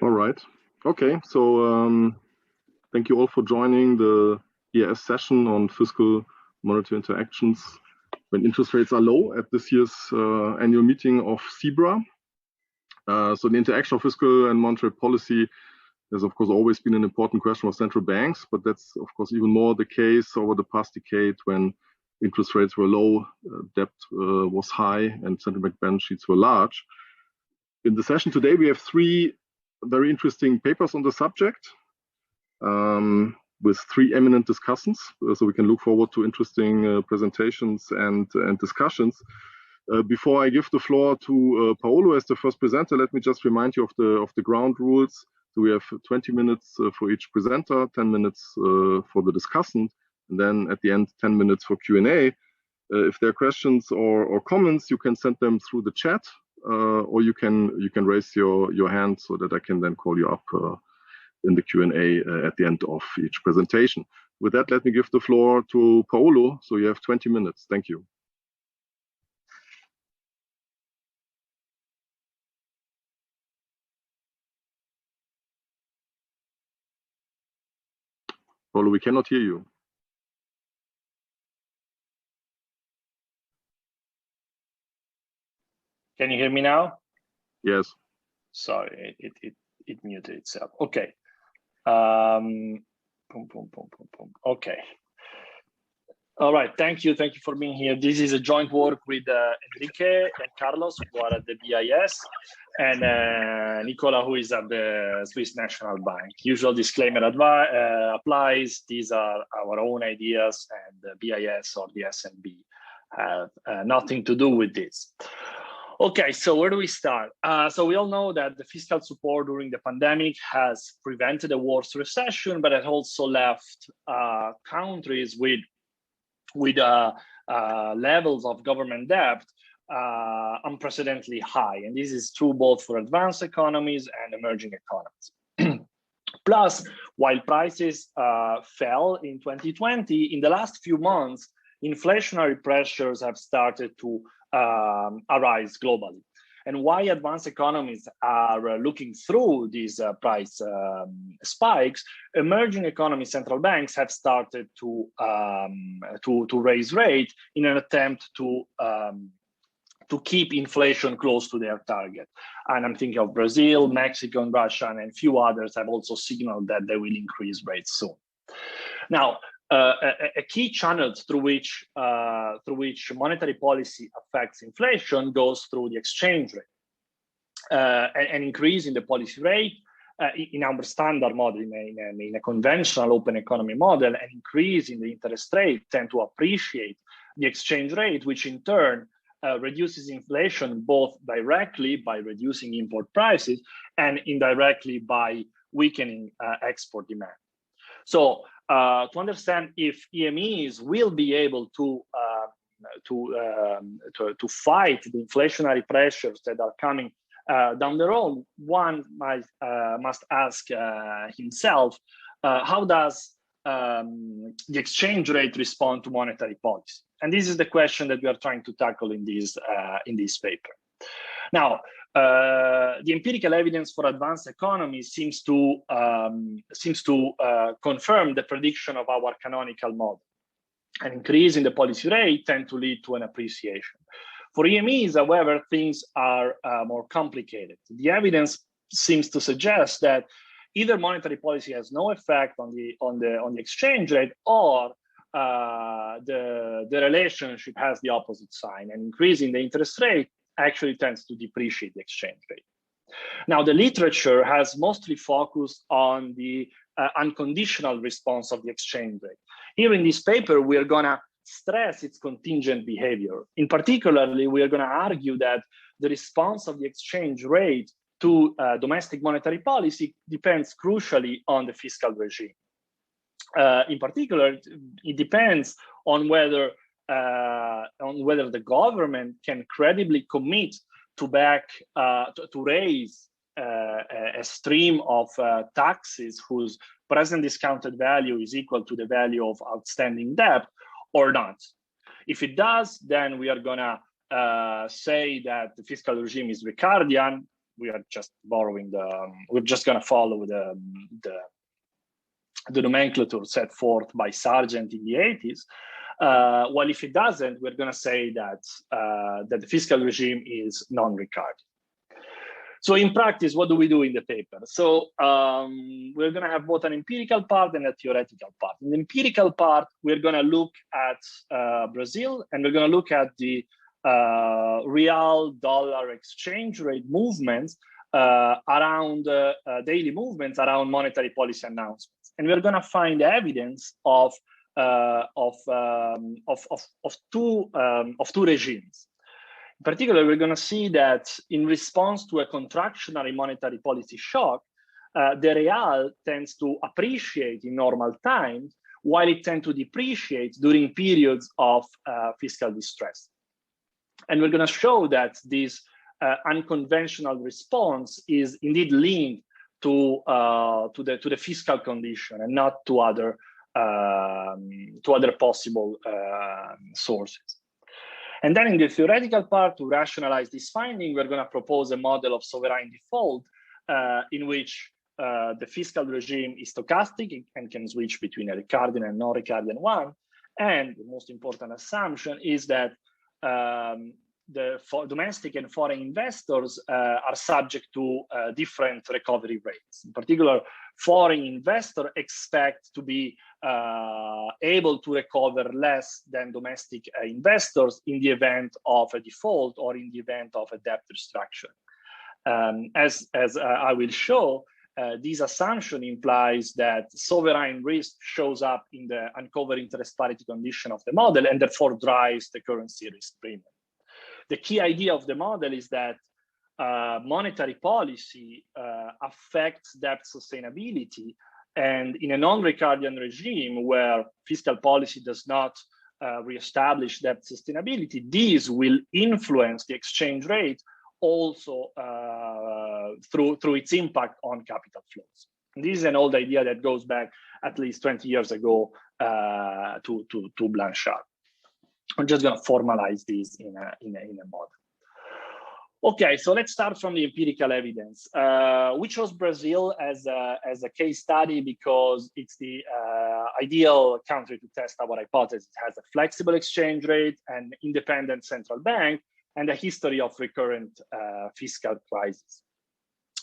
All right. Okay. So thank you all for joining the ES session on fiscal monetary interactions when interest rates are low at this year's annual meeting of CEBRA. So the interaction of fiscal and monetary policy has, of course, always been an important question for central banks, but that's, of course, even more the case over the past decade when interest rates were low, debt was high, and central bank balance sheets were large. In the session today, we have three very interesting papers on the subject with three eminent discussants, so we can look forward to interesting presentations and discussions. Before I give the floor to Paolo as the first presenter, let me just remind you of the ground rules. So we have 20 minutes for each presenter, 10 minutes for the discussant, and then at the end, 10 minutes for Q&A. If there are questions or comments, you can send them through the chat, or you can raise your hand so that I can then call you up in the Q&A at the end of each presentation. With that, let me give the floor to Paolo. So you have 20 minutes. Thank you. Paolo, we cannot hear you. Can you hear me now? Yes. Sorry, it muted itself. Okay. Okay. All right. Thank you for being here. This is a joint work with Enrique and Carlos, who are at the BIS, and Nikola, who is at the Swiss National Bank. Usual disclaimer applies. These are our own ideas, and the BIS or the SNB have nothing to do with this. Okay, so where do we start? So we all know that the fiscal support during the pandemic has prevented a worse recession, but it also left countries with levels of government debt unprecedentedly high. And this is true both for advanced economies and emerging economies. Plus, while prices fell in 2020, in the last few months, inflationary pressures have started to arise globally. And why advanced economies are looking through these price spikes, emerging economy central banks have started to raise rates in an attempt to keep inflation close to their target. And I'm thinking of Brazil, Mexico, and Russia, and a few others have also signaled that they will increase rates soon. Now, a key channel through which monetary policy affects inflation goes through the exchange rate. An increase in the policy rate in our standard model, in a conventional open economy model, an increase in the interest rate tend to appreciate the exchange rate, which in turn reduces inflation both directly by reducing import prices and indirectly by weakening export demand. So to understand if EMEs will be able to fight the inflationary pressures that are coming down the road, one must ask himself, how does the exchange rate respond to monetary policy? And this is the question that we are trying to tackle in this paper. Now, the empirical evidence for advanced economies seems to confirm the prediction of our canonical model. An increase in the policy rate tends to lead to an appreciation. For EMEs, however, things are more complicated. The evidence seems to suggest that either monetary policy has no effect on the exchange rate, or the relationship has the opposite sign. An increase in the interest rate actually tends to depreciate the exchange rate. Now, the literature has mostly focused on the unconditional response of the exchange rate. Here in this paper, we are going to stress its contingent behavior. In particularly, we are going to argue that the response of the exchange rate to domestic monetary policy depends crucially on the fiscal regime. In particular, it depends on whether the government can credibly commit to raise a stream of taxes whose present discounted value is equal to the value of outstanding debt or not. If it does, then we are going to say that the fiscal regime is Ricardian. we are just borrowing we're just going to follow the nomenclature set forth by Sargent in the 80s. Well, if it doesn't, we're going to say that that the fiscal regime is non-recurring. So in practice, what do we do in the paper? So we're going to have both an empirical part and a theoretical part. In the empirical part, we're going to look at Brazil, and we're going to look at the real dollar exchange rate movements around daily movements around monetary policy announcements. And we're going to find evidence of two regimes. In particular, we're going to see that in response to a contractionary monetary policy shock, the real tends to appreciate in normal times, while it tends to depreciate during periods of fiscal distress. And we're going to show that this unconventional response is indeed linked to the fiscal condition and not to other possible sources. And then in the theoretical part, to rationalize this finding, we're going to propose a model of sovereign default in which the fiscal regime is stochastic and can switch between a Ricardian and non-Ricardian one. And the most important assumption is that domestic and foreign investors are subject to different recovery rates. In particular, foreign investors expect to be able to recover less than domestic investors in the event of a default or in the event of a debt restructuring. As I will show, this assumption implies that sovereign risk shows up in the uncovered interest parity condition of the model and therefore drives the currency risk premium. The key idea of the model is that monetary policy affects debt sustainability, and in a non-Ricardian regime where fiscal policy does not reestablish debt sustainability, these will influence the exchange rate also through its impact on capital flows. And this is an old idea that goes back at least 20 years ago to Blanchard. I'm just going to formalize this in a model. Okay, so let's start from the empirical evidence. We chose Brazil as a case study because it's the ideal country to test our hypothesis. It has a flexible exchange rate, an independent central bank, and a history of recurrent fiscal crises.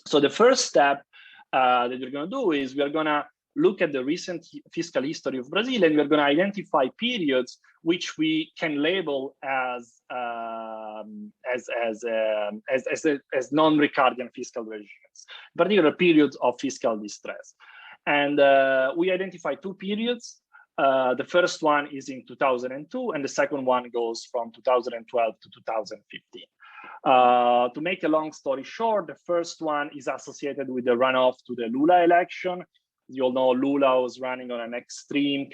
So the first step that we're going to do is we're going to look at the recent fiscal history of Brazil, and we're going to identify periods which we can label as non-Ricardian fiscal regimes, in particular periods of fiscal distress. And we identify two periods. The first one is in 2002, and the second one goes from 2012 to 2015. To make a long story short, the first one is associated with the runoff to the Lula election. You all know Lula was running on an extreme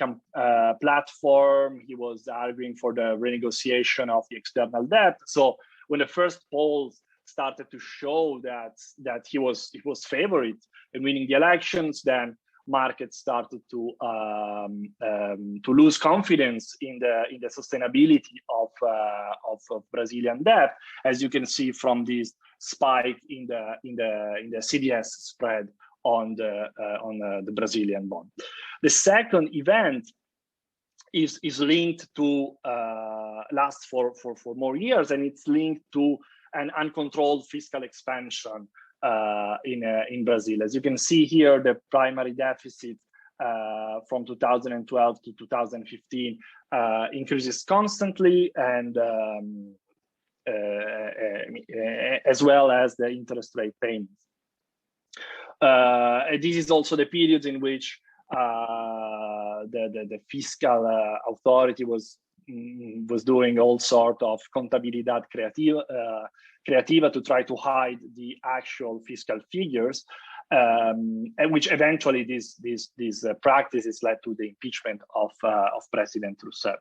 platform. He was arguing for the renegotiation of the external debt. So when the first polls started to show that he was favorite in winning the elections, then markets started to lose confidence in the sustainability of Brazilian debt, as you can see from this spike in the CDS spread on the Brazilian bond. The second event is linked to last for more years, and it's linked to an uncontrolled fiscal expansion in Brazil. As you can see here, the primary deficit from 2012 to 2015 increases constantly, and as well as the interest rate payments. This is also the period in which the fiscal authority was doing all sort of contabilidad creativa to try to hide the actual fiscal figures, and which eventually these practices led to the impeachment of President Rousseff.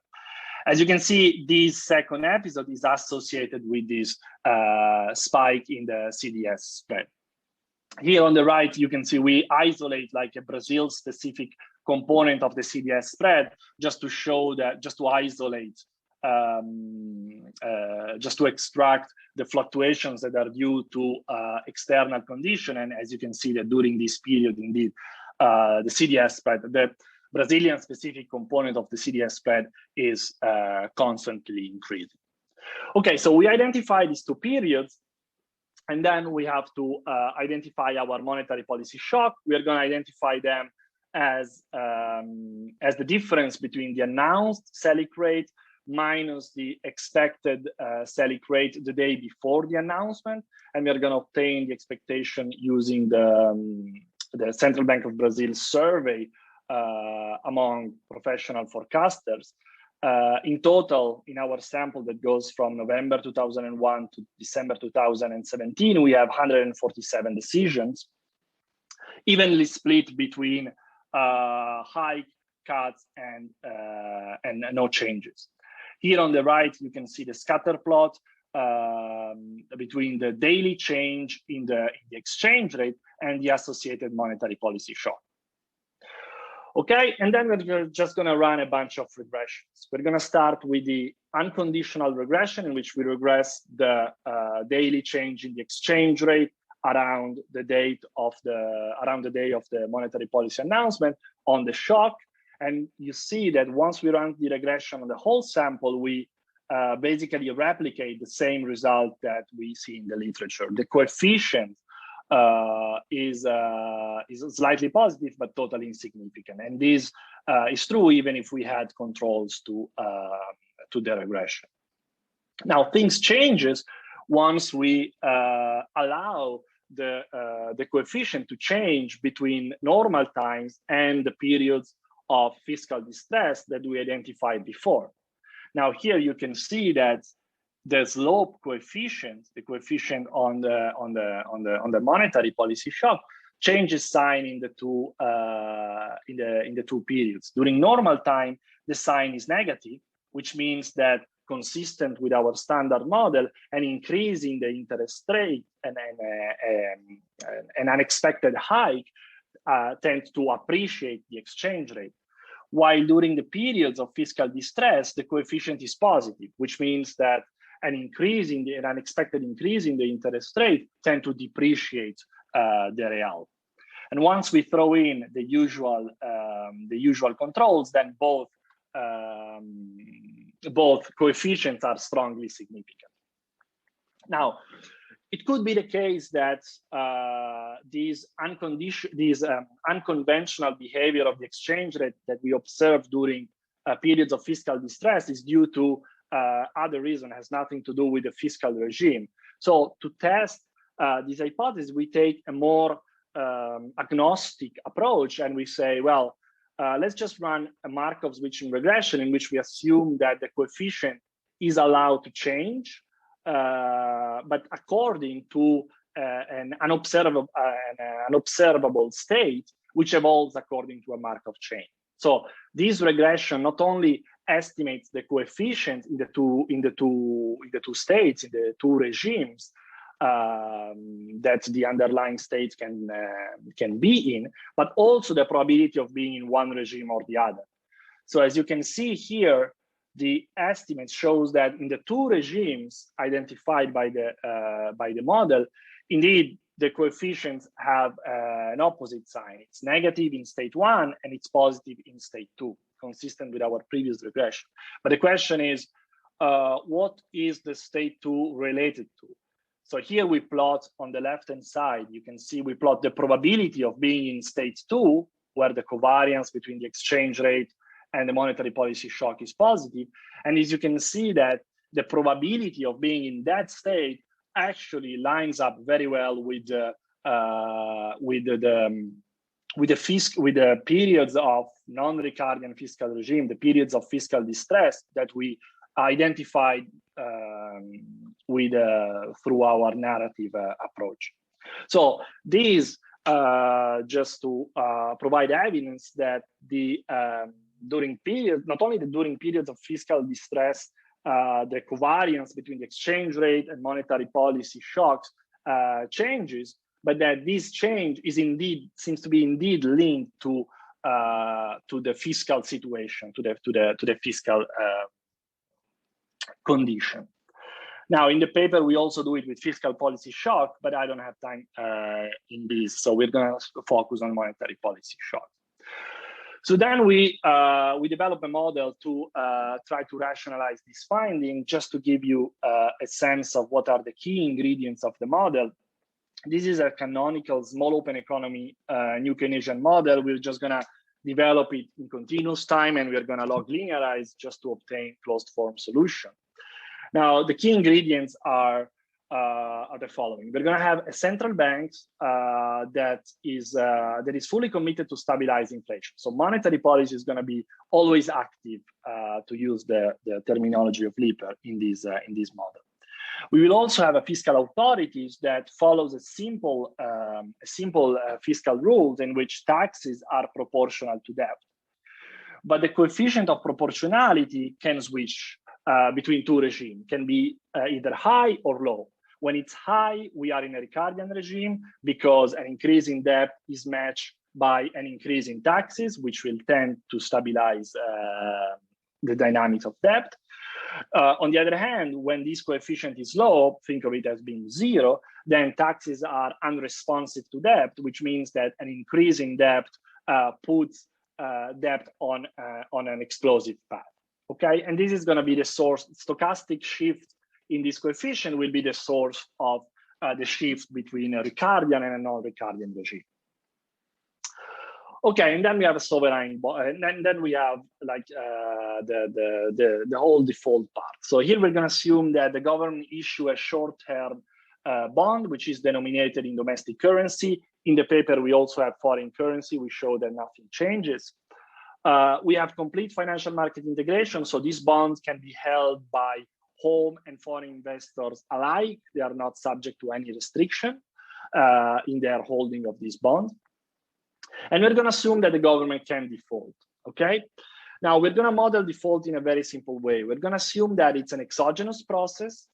As you can see, this second episode is associated with this spike in the CDS spread. Here on the right, you can see we isolate like a Brazil-specific component of the CDS spread just to show that, just to isolate extract the fluctuations that are due to external condition. And as you can see that during this period, indeed, the CDS spread, the Brazilian specific component of the CDS spread is constantly increasing. Okay, so we identify these two periods, and then we have to identify our monetary policy shock. We are going to identify them as the difference between the announced Selic rate minus the expected Selic rate the day before the announcement, and we are going to obtain the expectation using the Central Bank of Brazil survey among professional forecasters. In total, in our sample that goes from November 2001 to December 2017, we have 147 decisions, evenly split between hike, cuts, and no changes. Here on the right, you can see the scatter plot between the daily change in the exchange rate and the associated monetary policy shock. Okay, and then we're just going to run a bunch of regressions. We're going to start with the unconditional regression, in which we regress the daily change in the exchange rate around the day of the monetary policy announcement on the shock. And you see that once we run the regression on the whole sample, we basically replicate the same result that we see in the literature. The coefficient is slightly positive, but totally insignificant. And this is true even if we had controls to the regression. Now, things changes once we allow the coefficient to change between normal times and the periods of fiscal distress that we identified before. Now, here you can see that the slope coefficient, the coefficient on the monetary policy shock, changes sign in the two periods. During normal time, the sign is negative, which means that consistent with our standard model, an increase in the interest rate and an unexpected hike tends to appreciate the exchange rate. While during the periods of fiscal distress, the coefficient is positive, which means that an unexpected increase in the interest rate tend to depreciate the real. And once we throw in the usual controls, then both coefficients are strongly significant. Now, it could be the case that these unconventional behavior of the exchange rate that we observe during periods of fiscal distress is due to other reason, has nothing to do with the fiscal regime. So to test this hypothesis, we take a more agnostic approach, and we say, well, let's just run a Markov switching regression in which we assume that the coefficient is allowed to change, but according to an observable state, which evolves according to a Markov chain. So this regression not only estimates the coefficient in the two states, in the two regimes that the underlying state can be in, but also the probability of being in one regime or the other. So as you can see here, the estimate shows that in the two regimes identified by the model, indeed the coefficients have an opposite sign. It's negative in state 1 and it's positive in state 2, consistent with our previous regression. But the question is, what is the state 2 related to? So here we plot on the left-hand side, you can see we plot the probability of being in state 2, where the covariance between the exchange rate and the monetary policy shock is positive. And as you can see that the probability of being in that state actually lines up very well with the periods of non-Ricardian fiscal regime, the periods of fiscal distress that we identified through our narrative approach. So these just to provide evidence that during periods of fiscal distress, the covariance between the exchange rate and monetary policy shocks changes, but that this change seems to be indeed linked to the fiscal situation, to the fiscal condition. Now, in the paper, we also do it with fiscal policy shock, but I don't have time in this, so we're going to focus on monetary policy shock. So then we develop a model to try to rationalize this finding, just to give you a sense of what are the key ingredients of the model. This is a canonical small open economy new Keynesian model. We're just going to develop it in continuous time, and we're going to log linearize just to obtain closed form solution. Now, the key ingredients are the following. We're going to have a central bank that is fully committed to stabilize inflation. So monetary policy is going to be always active, to use the terminology of Lippert in this model. We will also have a fiscal authorities that follows a simple fiscal rules in which taxes are proportional to debt. But the coefficient of proportionality can switch between two regimes, can be either high or low. When it's high, we are in a Ricardian regime because an increase in debt is matched by an increase in taxes, which will tend to stabilize the dynamics of debt. On the other hand, when this coefficient is low, think of it as being zero, then taxes are unresponsive to debt, which means that an increase in debt puts debt on an explosive path. Okay, and this is going to be the source. Stochastic shift in this coefficient will be the source of the shift between a Ricardian and a non-Ricardian regime. Okay, and then we have a sovereign bond, and then we have like the whole default part. So here we're going to assume that the government issue a short-term bond, which is denominated in domestic currency. In the paper, we also have foreign currency. We show that nothing changes. We have complete financial market integration. So these bonds can be held by home and foreign investors alike. They are not subject to any restriction in their holding of these bonds. And we're going to assume that the government can default, okay? Now, we're going to model default in a very simple way. We're going to assume that it's an exogenous process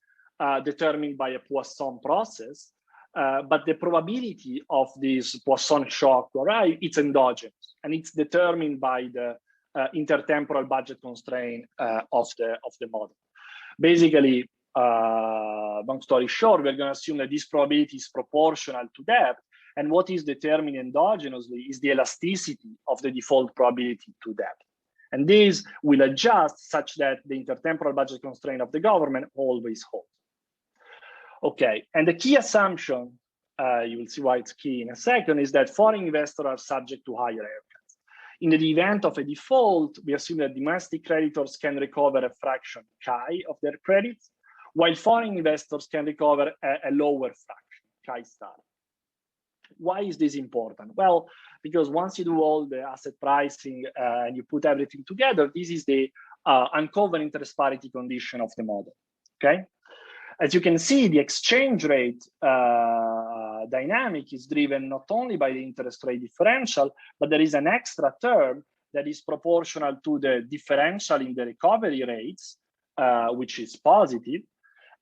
determined by a Poisson process, but the probability of this Poisson shock to arrive, it's endogenous, and it's determined by the intertemporal budget constraint of the model. Basically, long story short, we're going to assume that this probability is proportional to debt, and what is determined endogenously is the elasticity of the default probability to debt. And this will adjust such that the intertemporal budget constraint of the government always holds. Okay, and the key assumption, you will see why it's key in a second, is that foreign investors are subject to higher haircuts. In the event of a default, we assume that domestic creditors can recover a fraction chi of their credits, while foreign investors can recover a lower fraction, chi star. Why is this important? Well, because once you do all the asset pricing and you put everything together, this is the uncovered interest parity condition of the model, okay? As you can see, the exchange rate dynamic is driven not only by the interest rate differential, but there is an extra term that is proportional to the differential in the recovery rates, which is positive,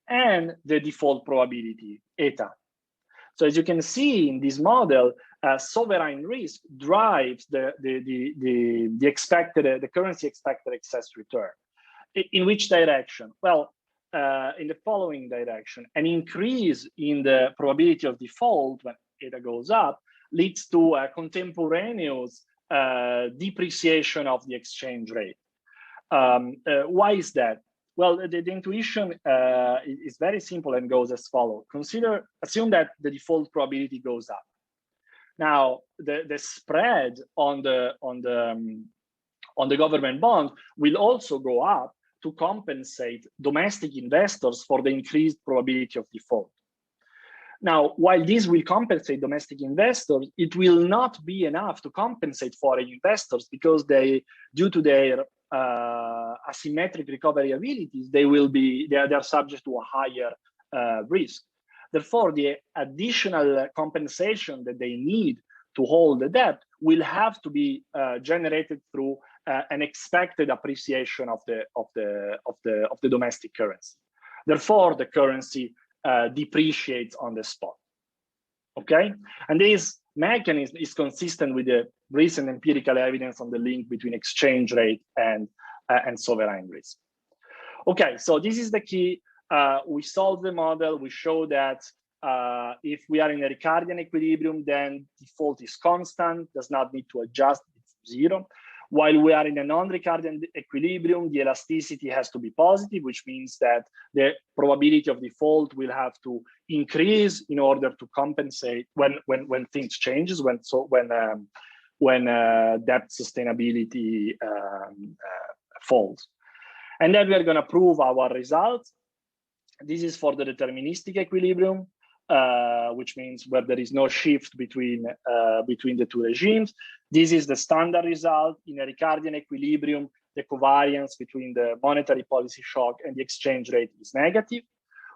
and the default probability, eta. So as you can see in this model, sovereign risk drives the currency expected excess return. In which direction? Well, in the following direction. An increase in the probability of default when eta goes up leads to a contemporaneous depreciation of the exchange rate. Why is that? Well, the intuition is very simple and goes as follows. Assume that the default probability goes up. Now, the spread on the government bond will also go up to compensate domestic investors for the increased probability of default. Now, while this will compensate domestic investors, it will not be enough to compensate foreign investors because they, due to their asymmetric recovery abilities, they are subject to a higher risk. Therefore, the additional compensation that they need to hold the debt will have to be generated through an expected appreciation of the domestic currency. Therefore, the currency depreciates on the spot. Okay, and this mechanism is consistent with the recent empirical evidence on the link between exchange rate and sovereign risk. Okay, so this is the key. We solve the model. We show that if we are in a Ricardian equilibrium, then default is constant, does not need to adjust, it's 0. While we are in a non-Ricardian equilibrium, the elasticity has to be positive, which means that the probability of default will have to increase in order to compensate when things changes, when debt sustainability falls. And then we are going to prove our results. This is for the deterministic equilibrium, which means where there is no shift between the two regimes. This is the standard result. In a Ricardian equilibrium, the covariance between the monetary policy shock and the exchange rate is negative,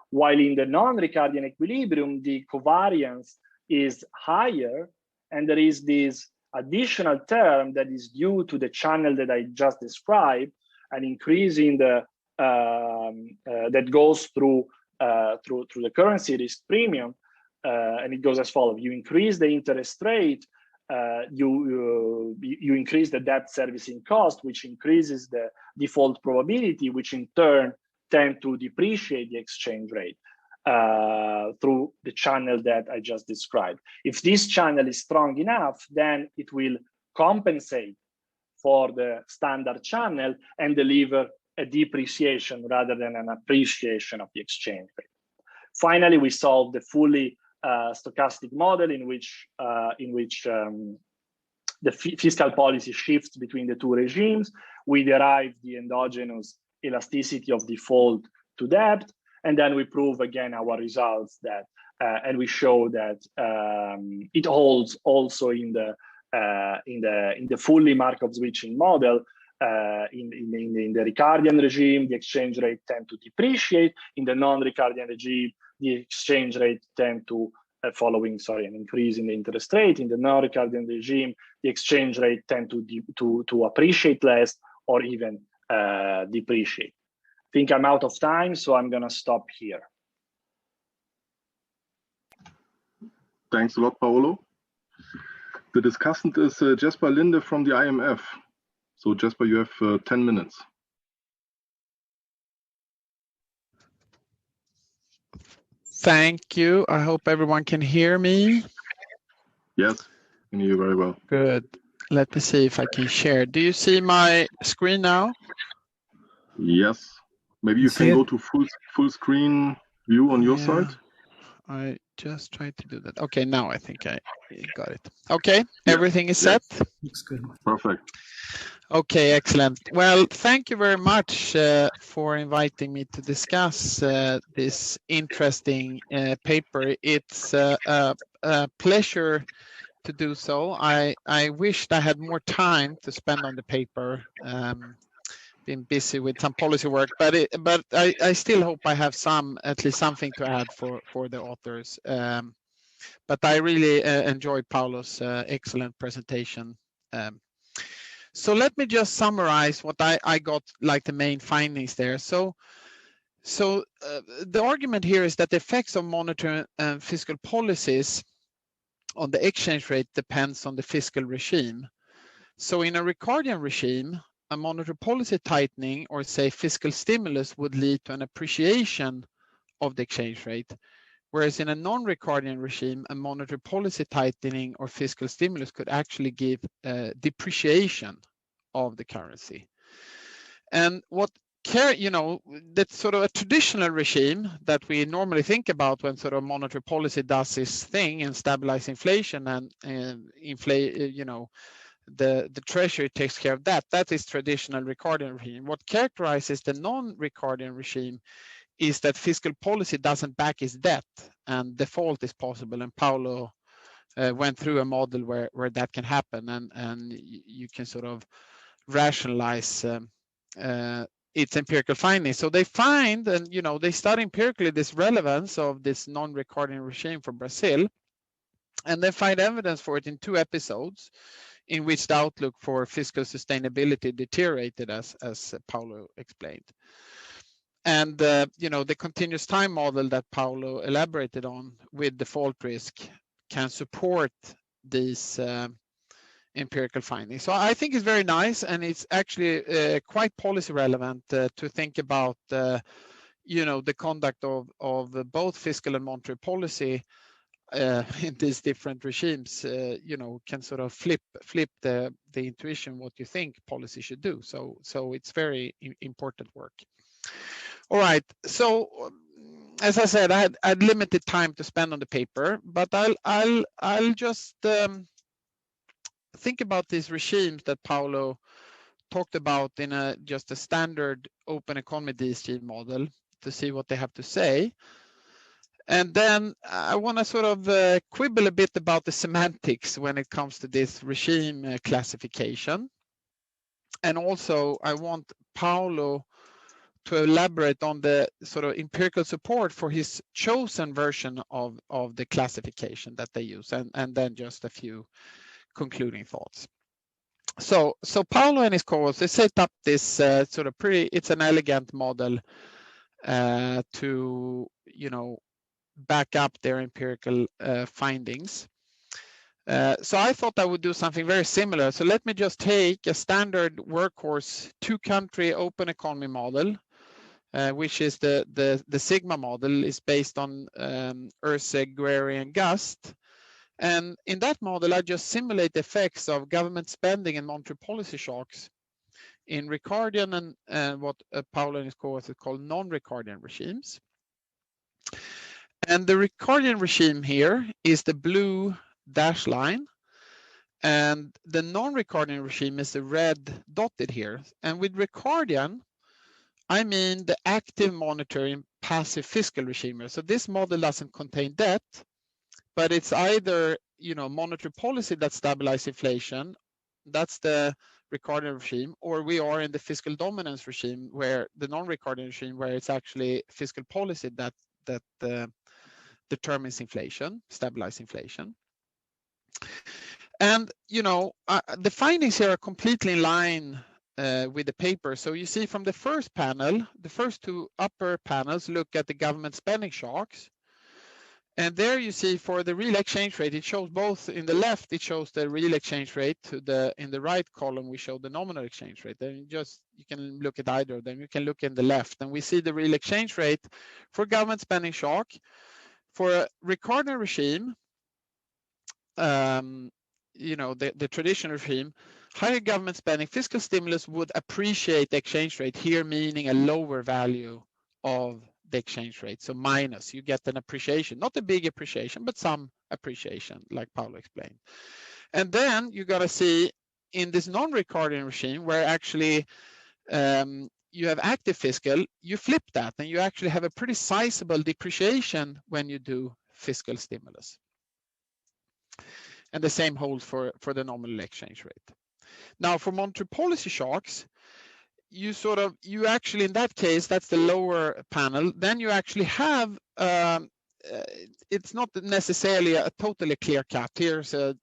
while in the non-Ricardian equilibrium, the covariance is higher, and there is this additional term that is due to the channel that I just described, an increase in the that goes through the currency risk premium, and it goes as follows: you increase the interest rate, you increase the debt servicing cost, which increases the default probability, which in turn tend to depreciate the exchange rate through the channel that I just described. If this channel is strong enough, then it will compensate for the standard channel and deliver a depreciation rather than an appreciation of the exchange rate. Finally, we solved the fully stochastic model in which the fiscal policy shifts between the two regimes. We derive the endogenous elasticity of default to debt, and then we prove again our results that, and we show that it holds also in the fully Markov switching model. In the Ricardian regime, the exchange rate tend to depreciate. In the non-Ricardian regime, the exchange rate tend to following an increase in the interest rate. In the non-Ricardian regime, the exchange rate tend to appreciate less or even depreciate. I think I'm out of time, so I'm gonna stop here. Thanks a lot, Paolo. The discussant is Jesper Lindé from the IMF. So Jesper, you have 10 minutes. Thank you. I hope everyone can hear me. Yes, I can hear you very well. Good. Let me see if I can share. Do you see my screen now? Yes. Maybe you can go to full screen view on your side. I just tried to do that. Okay, now I think I got it. Okay, everything is set. Looks good. Perfect. Okay, excellent. Well, thank you very much for inviting me to discuss this interesting paper. It's a pleasure to do so. I wished I had more time to spend on the paper. Been busy with some policy work, but I still hope I have at least something to add for the authors. But I really enjoyed Paolo's excellent presentation. So let me just summarize what I got, like the main findings there. So the argument here is that the effects of monetary and fiscal policies on the exchange rate depends on the fiscal regime. So in a Ricardian regime, a monetary policy tightening or say fiscal stimulus would lead to an appreciation of the exchange rate, whereas in a non-Ricardian regime, a monetary policy tightening or fiscal stimulus could actually give depreciation of the currency. And that's sort of a traditional regime that we normally think about when sort of monetary policy does this thing and stabilize inflation and the treasury takes care of that. That is traditional Ricardian regime. What characterizes the non-Ricardian regime is that fiscal policy doesn't back its debt and default is possible. And Paolo went through a model where that can happen, and you can sort of rationalize its empirical findings. So they find, and they study empirically this relevance of this non-Ricardian regime for Brazil, and they find evidence for it in 2 episodes in which the outlook for fiscal sustainability deteriorated, as Paolo explained. And the continuous time model that Paolo elaborated on with default risk can support these empirical findings. So I think it's very nice, and it's actually quite policy relevant to think about the conduct of both fiscal and monetary policy in these different regimes. Can sort of flip the intuition what you think policy should do. So it's very important work. All right, so as I said, I had limited time to spend on the paper, but I'll just think about these regimes that Paolo talked about in just a standard open economy DSG model to see what they have to say. And then I want to sort of quibble a bit about the semantics when it comes to this regime classification. And also I want Paolo to elaborate on the sort of empirical support for his chosen version of the classification that they use, and then just a few concluding thoughts. So Paolo and his co-authors, they set up this sort of it's an elegant model to, back up their empirical findings. So I thought I would do something very similar. So let me just take a standard workhorse 2-country open economy model, which is the Sigma model, is based on Erseg, Guerri, and Gust. And in that model, I just simulate the effects of government spending and monetary policy shocks in Ricardian and what Paolo and his co-authors call non-Ricardian regimes. And the Ricardian regime here is the blue dash line, and the non-Ricardian regime is the red dotted here. And with Ricardian, I mean the active monetary and passive fiscal regime. So this model doesn't contain debt, but it's either monetary policy that stabilizes inflation, that's the Ricardian regime, or we are in the fiscal dominance regime, where the non-Ricardian regime, where it's actually fiscal policy that determines inflation, stabilize inflation. And the findings here are completely in line with the paper. So you see from the first panel, the first two upper panels look at the government spending shocks. And there you see for the real exchange rate, it shows both. In the left, it shows the real exchange rate. In the right column, we show the nominal exchange rate. Then you can look at either of them. You can look in the left, and we see the real exchange rate for government spending shock. For a Ricardian regime, the traditional regime, higher government spending, fiscal stimulus would appreciate the exchange rate here, meaning a lower value of the exchange rate. So minus, you get an appreciation, not a big appreciation, but some appreciation, like Paolo explained. And then you got to see in this non-Ricardian regime, where actually you have active fiscal, you flip that and you actually have a pretty sizable depreciation when you do fiscal stimulus. And the same holds for the nominal exchange rate. Now for monetary policy shocks, you actually, in that case, that's the lower panel, then you actually have, it's not necessarily a totally clear cut. Here's an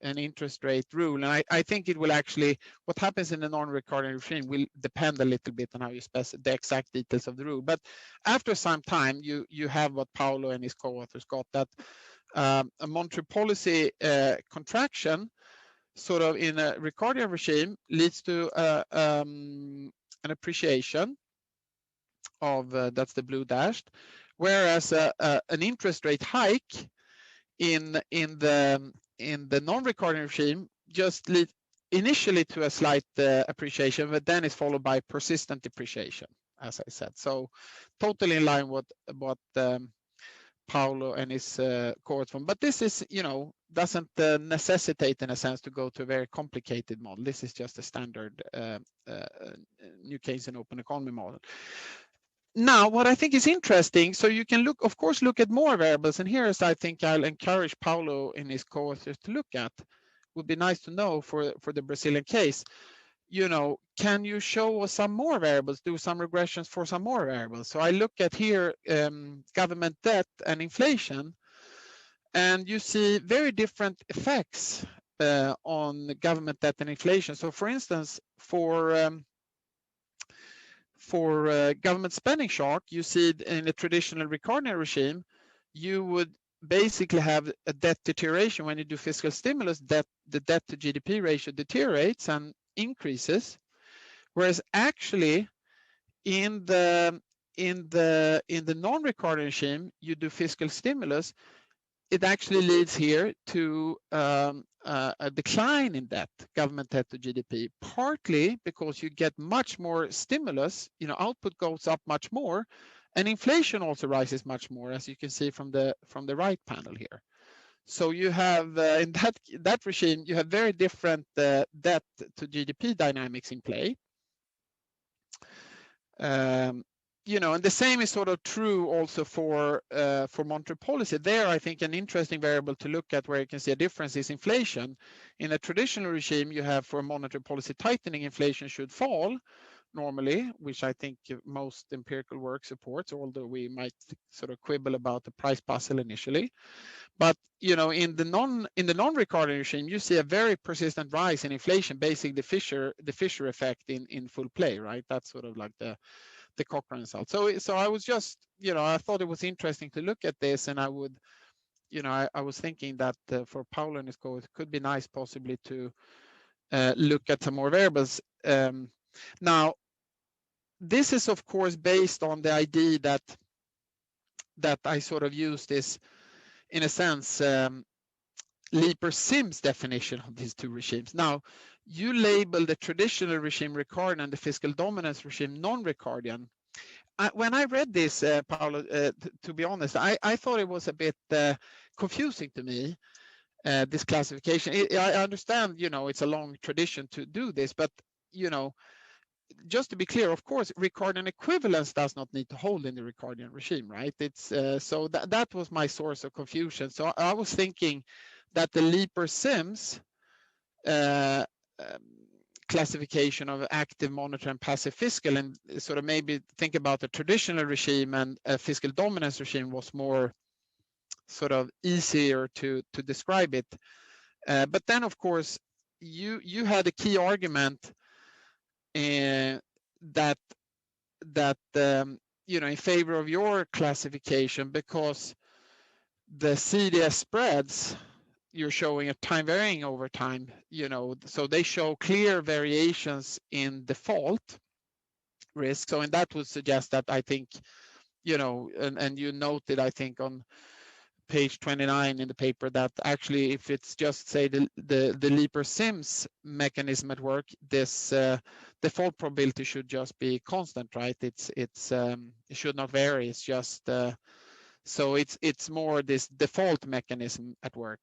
interest rate rule. And I think it will actually, what happens in the non-Ricardian regime will depend a little bit on how you specify the exact details of the rule. But after some time, you have what Paolo and his co-authors got, that a monetary policy contraction sort of in a Ricardian regime leads to an appreciation of, that's the blue dashed, whereas an interest rate hike in the non-Ricardian regime just leads initially to a slight appreciation, but then it's followed by persistent depreciation, as I said. So totally in line with what Paolo and his cohorts from. But this is, doesn't necessitate in a sense to go to a very complicated model. This is just a standard New Keynesian open economy model. Now, what I think is interesting, so you can look, of course, look at more variables. And here is, I think I'll encourage Paolo and his co-authors to look at. Would be nice to know for the Brazilian case. Can you show us some more variables, do some regressions for some more variables? So I look at here government debt and inflation, and you see very different effects on government debt and inflation. So for instance, for government spending shock, you see in a traditional Ricardian regime, you would basically have a debt deterioration when you do fiscal stimulus. The debt to GDP ratio deteriorates and increases, whereas actually in the non-recording regime, you do fiscal stimulus, it actually leads here to a decline in debt, government debt to GDP, partly because you get much more stimulus, output goes up much more, and inflation also rises much more, as you can see from the right panel here. So you have in that regime, you have very different debt to GDP dynamics in play. And the same is sort of true also for monetary policy. There, I think an interesting variable to look at where you can see a difference is inflation. In a traditional regime, you have for monetary policy tightening, inflation should fall normally, which I think most empirical work supports, although we might sort of quibble about the price puzzle initially. But in the non-recording regime, you see a very persistent rise in inflation, basically the Fisher effect in full play, right? That's sort of like the Cochrane result. So I was just, I thought it was interesting to look at this, and I would, I was thinking that for Paolo and his co, it could be nice possibly to look at some more variables. Now, this is of course based on the idea that I sort of use this, in a sense, Leeper-Sims definition of these two regimes. Now, you label the traditional regime Ricardian and the fiscal dominance regime non-Ricardian. When I read this, Paolo, to be honest, I thought it was a bit confusing to me, this classification. I understand, it's a long tradition to do this, but, just to be clear, of course, Ricardian equivalence does not need to hold in the Ricardian regime, right? It's so that was my source of confusion. So I was thinking that the Leeper-Sims classification of active monetary and passive fiscal, and sort of maybe think about the traditional regime and a fiscal dominance regime was more sort of easier to describe it. But then, of course, you had a key argument that in favor of your classification, because the CDS spreads you're showing a time varying over time, so they show clear variations in default risk. So, and that would suggest that, I think, and you noted, I think, on page 29 in the paper that actually, if it's just say the Leeper-Sims mechanism at work, this default probability should just be constant, right? It should not vary. It's just so it's more this default mechanism at work.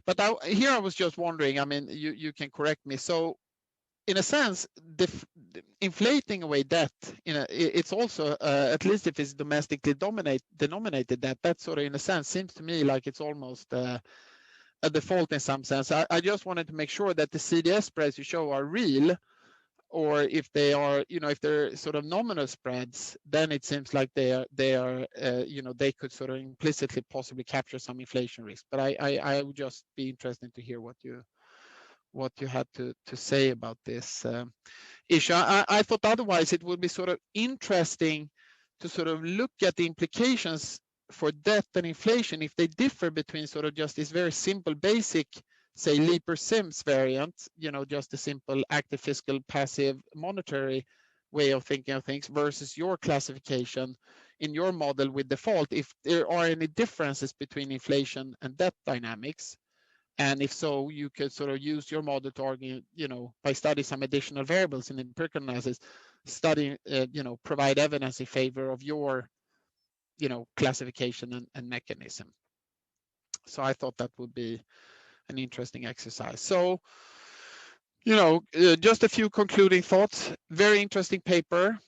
But here I was just wondering, I mean, you can correct me. So in a sense, inflating away debt, it's also, at least if it's domestically denominated debt, that sort of, in a sense, seems to me like it's almost a default in some sense. I just wanted to make sure that the CDS spreads you show are real, or if they are, if they're sort of nominal spreads, then it seems like they are, they could sort of implicitly possibly capture some inflation risk. But I would just be interested to hear what you had to say about this issue. I thought otherwise it would be sort of interesting to sort of look at the implications for debt and inflation if they differ between sort of just this very simple basic, say, Leeper-Sims variant, just a simple active fiscal passive monetary way of thinking of things versus your classification in your model with default, if there are any differences between inflation and debt dynamics. And if so, you could sort of use your model to argue, by studying some additional variables in empirical analysis, provide evidence in favor of your, classification and mechanism. So I thought that would be an interesting exercise. So, just a few concluding thoughts. Very interesting paper.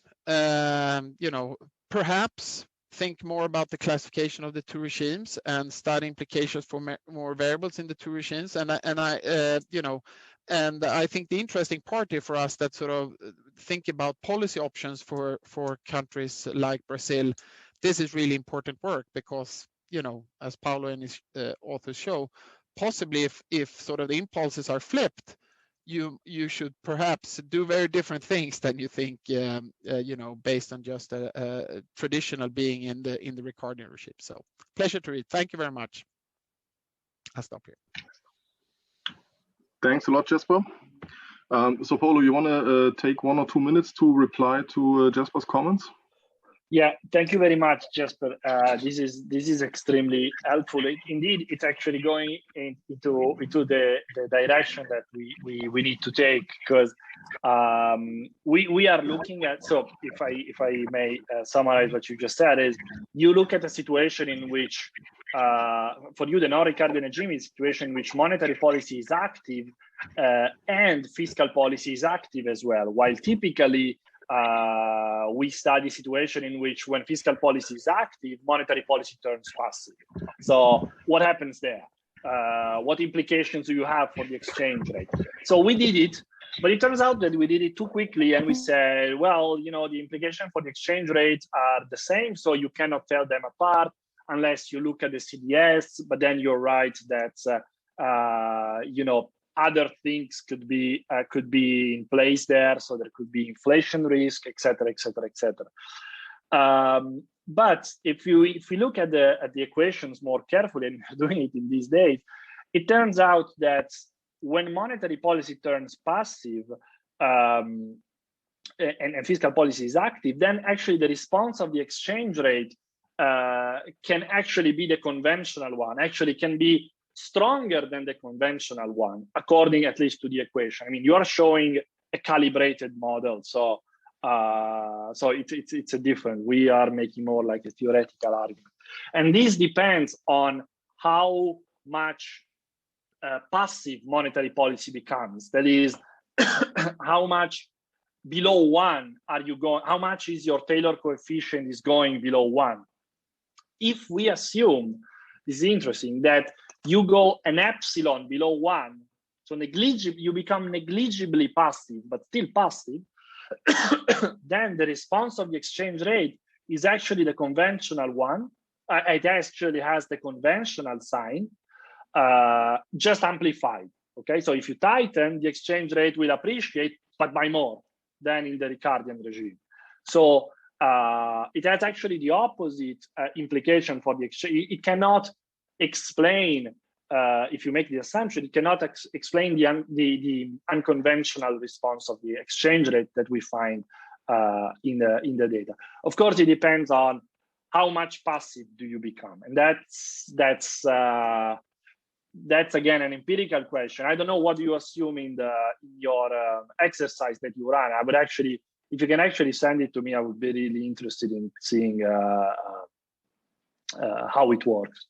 Perhaps think more about the classification of the two regimes and study implications for more variables in the two regimes. And I think the interesting part here for us that sort of think about policy options for countries like Brazil, this is really important work because, as Paolo and his authors show, possibly if sort of the impulses are flipped, you should perhaps do very different things than you think, based on just a traditional being in the Ricardian regime. So pleasure to read. Thank you very much. I'll stop here. Thanks a lot, Jesper. So Paolo, you want to take 1 or 2 minutes to reply to Jesper's comments? Yeah, thank you very much, Jesper. This is extremely helpful. Indeed, it's actually going into the direction that we need to take, because we are looking at. So if I may summarize what you just said, is you look at a situation in which for you the non-Ricardian regime is a situation in which monetary policy is active and fiscal policy is active as well, while typically we study situation in which when fiscal policy is active, monetary policy turns passive. So what happens there? What implications do you have for the exchange rate? So we did it, but it turns out that we did it too quickly, and we said, well, you know, the implications for the exchange rate are the same, so you cannot tell them apart unless you look at the CDS. But then you're right that you know, other things could be in place there, so there could be inflation risk, etc., etc., etc. But if we look at the equations more carefully, and doing it in these days, it turns out that when monetary policy turns passive and fiscal policy is active, then actually the response of the exchange rate can actually be the conventional one. Actually, can be stronger than the conventional one, according at least to the equation. I mean, you are showing a calibrated model, so it's a different. We are making more like a theoretical argument, and this depends on how much passive monetary policy becomes. That is, how much below 1 are you going? How much is your Taylor coefficient is going below 1? If we assume, this is interesting, that you go an epsilon below 1, so you become negligibly passive, but still passive, then the response of the exchange rate is actually the conventional one. It actually has the conventional sign, just amplified. Okay, so if you tighten, the exchange rate will appreciate, but by more than in the Ricardian regime. So it has actually the opposite implication for the exchange. It cannot explain, if you make the assumption, it cannot explain the unconventional response of the exchange rate that we find in the data. Of course, it depends on how much passive do you become, and that's again an empirical question. I don't know what you assume in your exercise that you run. I would actually, if you can actually send it to me, I would be really interested in seeing how it works.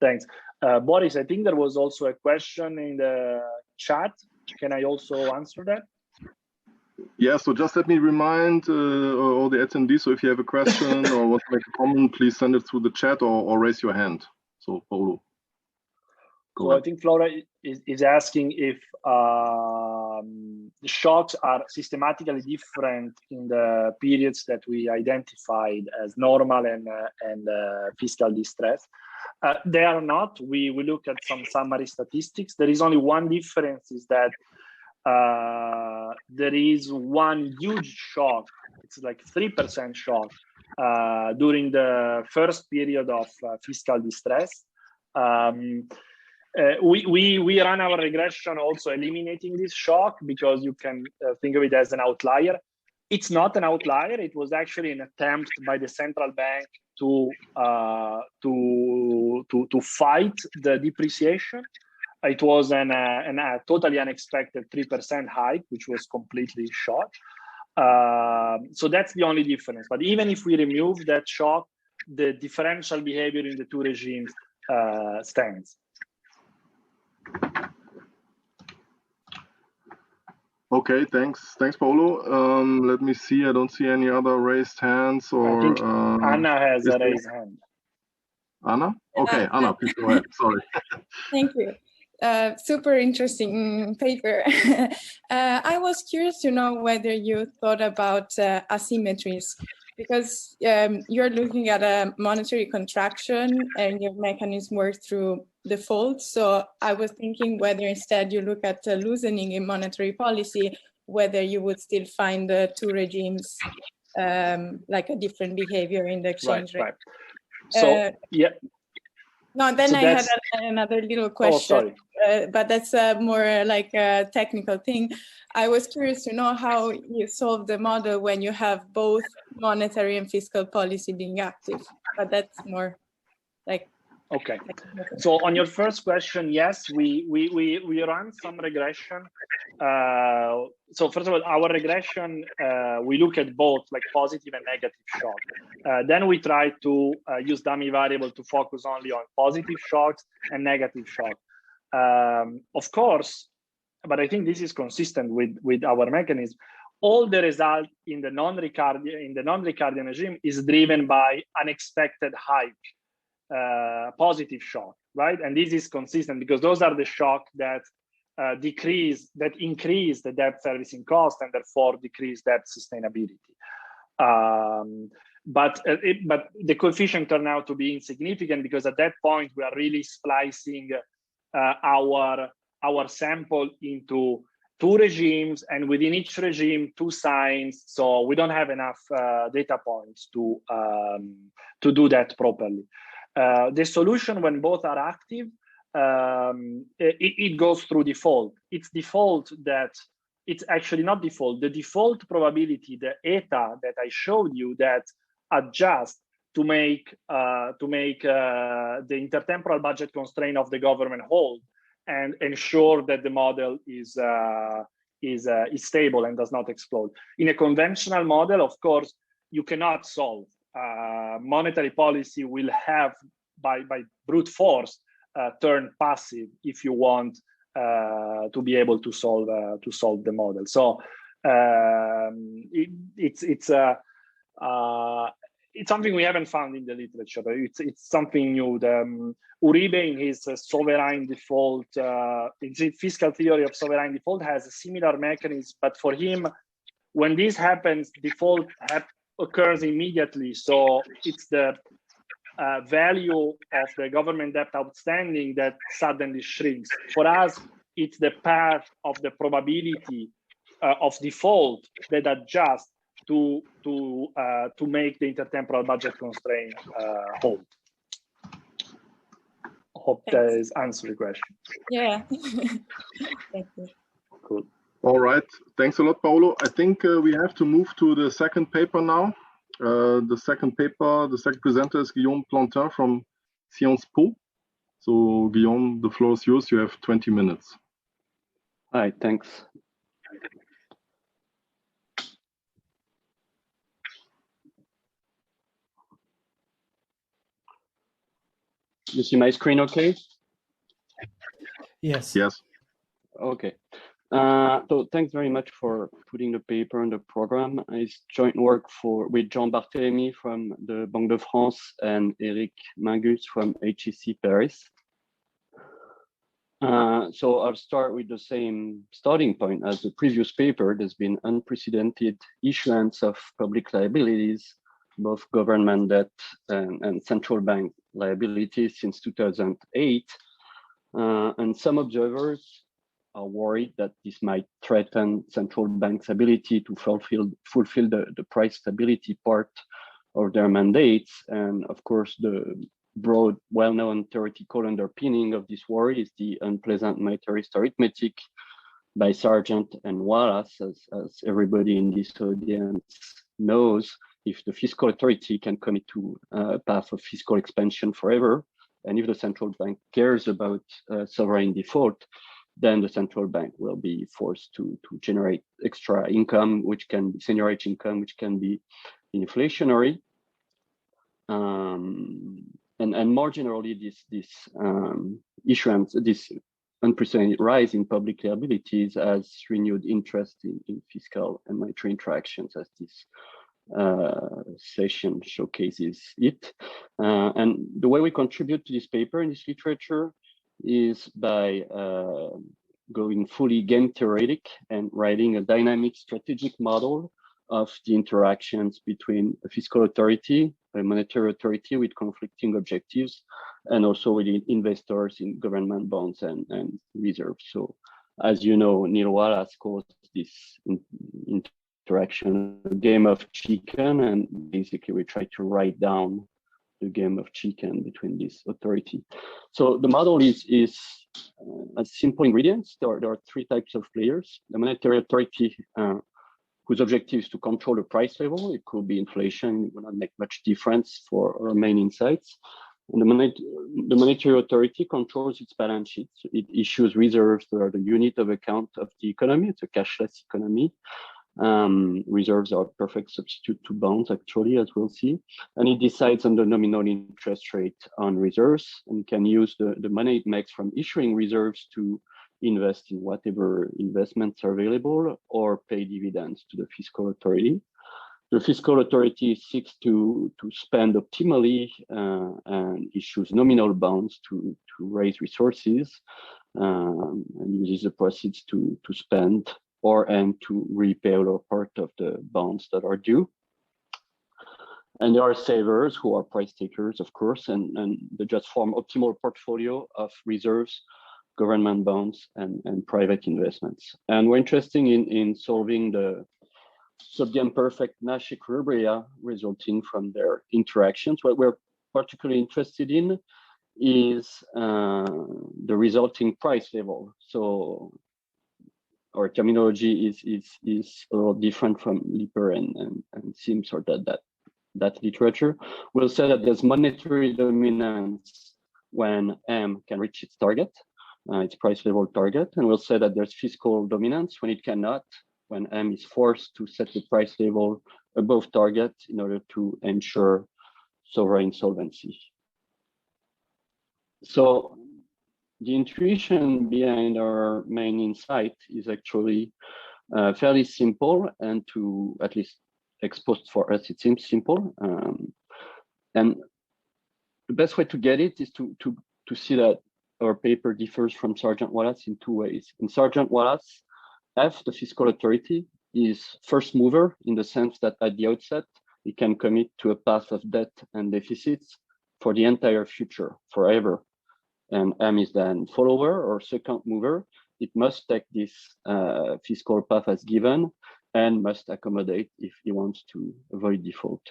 Thanks. Boris, I think there was also a question in the chat. Can I also answer that? Yeah, so just let me remind all the attendees, so if you have a question or want to make a comment, please send it through the chat or raise your hand. So, Paolo. So I think Flora is asking if the shocks are systematically different in the periods that we identified as normal and fiscal distress. They are not. We look at some summary statistics. There is only one difference, is that there is one huge shock. It's like 3% shock during the first period of fiscal distress. We run our regression also eliminating this shock, because you can think of it as an outlier. It's not an outlier. It was actually an attempt by the central bank to fight the depreciation. It was a totally unexpected 3% hike, which was completely short. So that's the only difference. But even if we remove that shock, the differential behavior in the two regimes stands. Okay, thanks, Paolo. Let me see. I don't see any other raised hands. Or I think Anna has a raised hand. Anna? Okay, Anna, please go ahead. Sorry. Thank you. Super interesting paper. I was curious to know whether you thought about asymmetries, because you're looking at a monetary contraction and your mechanism works through default. So I was thinking whether instead you look at loosening in monetary policy, whether you would still find the two regimes like a different behavior in the exchange rate. Right. So yeah. No, then So I had another little question, but that's more like a technical thing. I was curious to know how you solve the model when you have both monetary and fiscal policy being active, but that's more like. Okay, so on your first question, yes, we run some regression. So first of all, our regression, we look at both like positive and negative shock. Then we try to use dummy variable to focus only on positive shocks and negative shock. Of course, but I think this is consistent with our mechanism. All the result in the non-Ricardian regime is driven by unexpected hike. Positive shock, right? And this is consistent because those are the shock that increase the debt servicing cost and therefore decrease debt sustainability. But the coefficient turned out to be insignificant because at that point we are really splicing our sample into two regimes, and within each regime two signs. So we don't have enough data points to do that properly. The solution when both are active, it goes through default. It's default that it's actually not default. The default probability, the eta that I showed you, that adjusts to make the intertemporal budget constraint of the government hold and ensure that the model is stable and does not explode. In a conventional model, of course, you cannot solve. Monetary policy will have, by brute force, turn passive if you want to be able to solve the model. So it's something we haven't found in the literature. It's something new. Uribe, in his sovereign default, fiscal theory of sovereign default, has a similar mechanism, but for him, when this happens, default occurs immediately. So it's the value of the government debt outstanding that suddenly shrinks. For us, it's the path of the probability of default that adjusts to make the intertemporal budget constraint hold. Hope that is answering the question. Yeah. Thank you. Cool. All right. Thanks a lot, Paolo. I think we have to move to the second paper now. The second presenter is Guillaume Plantin from Sciences Po. So, Guillaume, the floor is yours. You have 20 minutes. Hi, thanks. You see my screen okay? Yes. Yes. Okay. So thanks very much for putting the paper on the program. It's joint work with Jean Barthélemy from the Banque de France and Eric Mengus from HEC Paris. So I'll start with the same starting point as the previous paper. There's been unprecedented issuance of public liabilities, both government debt and central bank liabilities since 2008. And some observers are worried that this might threaten central banks' ability to fulfill the price stability part of their mandates. And of course, the broad, well-known theoretical underpinning of this worry is the unpleasant materialist arithmetic by Sargent and Wallace, as everybody in this audience knows. If the fiscal authority can commit to a path of fiscal expansion forever, and if the central bank cares about sovereign default, then the central bank will be forced to generate extra income, which can be seniorage income, which can be inflationary. And more generally, this issuance, this unprecedented rise in public liabilities has renewed interest in fiscal and monetary interactions, as this session showcases it. And the way we contribute to this paper in this literature is by going fully game theoretic and writing a dynamic strategic model of the interactions between a fiscal authority, a monetary authority with conflicting objectives, and also with investors in government bonds and reserves. So, as you know, Neil Wallace calls this interaction a game of chicken, and basically we try to write down game of chicken between this authority. So the model is as simple ingredients. There are three types of players. The monetary authority, whose objective is to control the price level. It could be inflation, it will not make much difference for our main insights. And the monetary authority controls its balance sheet. So it issues reserves that are the unit of account of the economy. It's a cashless economy. Reserves are a perfect substitute to bonds, actually, as we'll see. And it decides on the nominal interest rate on reserves and can use the money it makes from issuing reserves to invest in whatever investments are available or pay dividends to the fiscal authority. The fiscal authority seeks to spend optimally and issues nominal bonds to raise resources and uses the proceeds to spend and to repay all or part of the bonds that are due. And there are savers who are price takers, of course, and they just form optimal portfolio of reserves, government bonds, and private investments. And we're interested in solving the sub-imperfect Nash equilibria resulting from their interactions. What we're particularly interested in is the resulting price level. So our terminology is a little different from Lipper and Sims or that literature. We'll say that there's monetary dominance when M can reach its target, its price level target, and we'll say that there's fiscal dominance when it cannot, when M is forced to set the price level above target in order to ensure sovereign solvency. So the intuition behind our main insight is actually fairly simple, and to at least exposed for us, it seems simple. And the best way to get it is to see that our paper differs from Sergeant Wallace in two ways. In Sergeant Wallace, F, the fiscal authority, is first mover in the sense that at the outset, it can commit to a path of debt and deficits for the entire future, forever. And M is then follower or second mover. It must take this fiscal path as given and must accommodate if he wants to avoid default.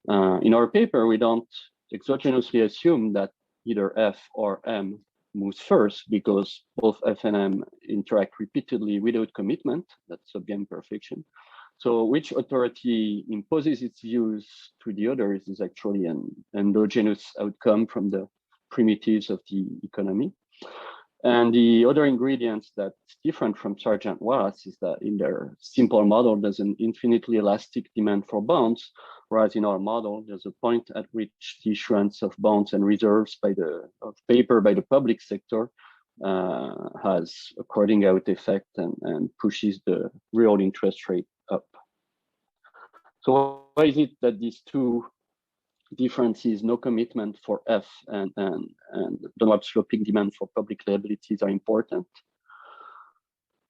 In our paper, we don't exogenously assume that either F or M moves first, because both F and M interact repeatedly without commitment. That's sub-imperfection. So which authority imposes its views to the others is actually an endogenous outcome from the primitives of the economy. And the other ingredients that's different from Sergeant Wallace is that in their simple model, there's an infinitely elastic demand for bonds, whereas in our model, there's a point at which the issuance of bonds and reserves of paper by the public sector has a crowding out effect and pushes the real interest rate up. So why is it that these two differences, no commitment for F and downward sloping demand for public liabilities, are important?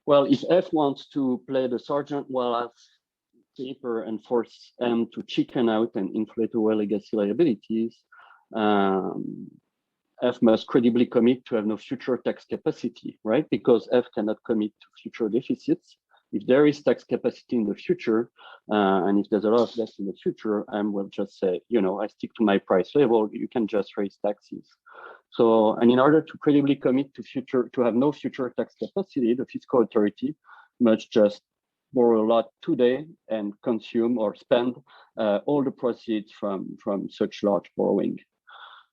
Well, if F wants to play the Sergeant Wallace paper and force M to chicken out and inflate away legacy liabilities, F must credibly commit to have no future tax capacity, right? Because F cannot commit to future deficits. If there is tax capacity in the future, and if there's a lot of debt in the future, M will just say, I stick to my price level, you can just raise taxes. So, and in order to credibly commit to have no future tax capacity, the fiscal authority must just borrow a lot today and consume or spend all the proceeds from such large borrowing.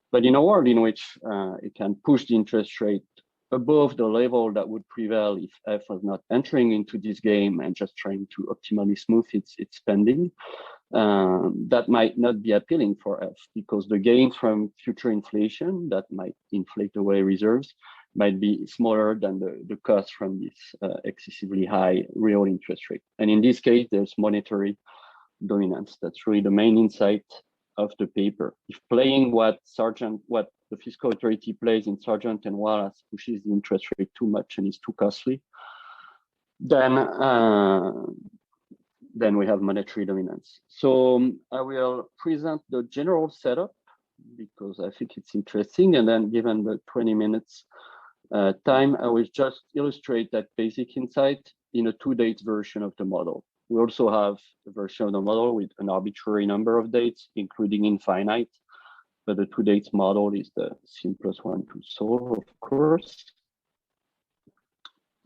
But in a world in which it can push the interest rate above the level that would prevail if F was not entering into this game and just trying to optimally smooth its spending, that might not be appealing for F, because the gains from future inflation that might inflate away reserves might be smaller than the cost from this excessively high real interest rate. And in this case, there's monetary dominance. That's really the main insight of the paper. If playing what the fiscal authority plays in Sargent and Wallace pushes the interest rate too much and is too costly, then we have monetary dominance. So I will present the general setup because I think it's interesting, and then given the 20 minutes time, I will just illustrate that basic insight in a 2-date version of the model. We also have a version of the model with an arbitrary number of dates, including infinite, but the 2 dates model is the simplest one to solve, of course.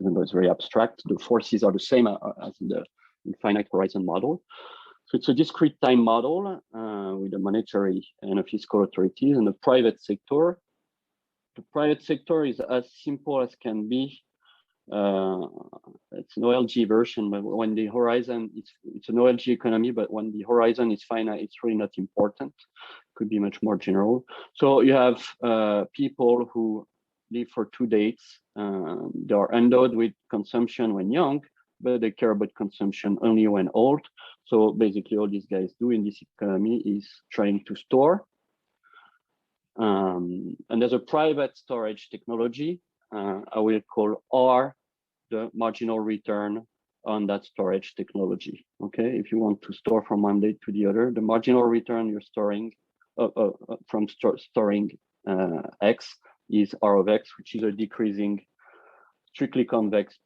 Even though it's very abstract, the forces are the same as in the infinite horizon model. So it's a discrete time model with a monetary and a fiscal authorities and the private sector. The private sector is as simple as can be. It's an OLG version, but when the horizon, it's an OLG economy, but when the horizon is finite, it's really not important. Could be much more general. So you have people who live for 2 dates. They are endowed with consumption when young, but they care about consumption only when old. So basically all these guys do in this economy is trying to store. And there's a private storage technology. I will call R the marginal return on that storage technology. Okay, if you want to store from one date to the other, the marginal return you're storing from storing X is R of X, which is a decreasing, strictly convex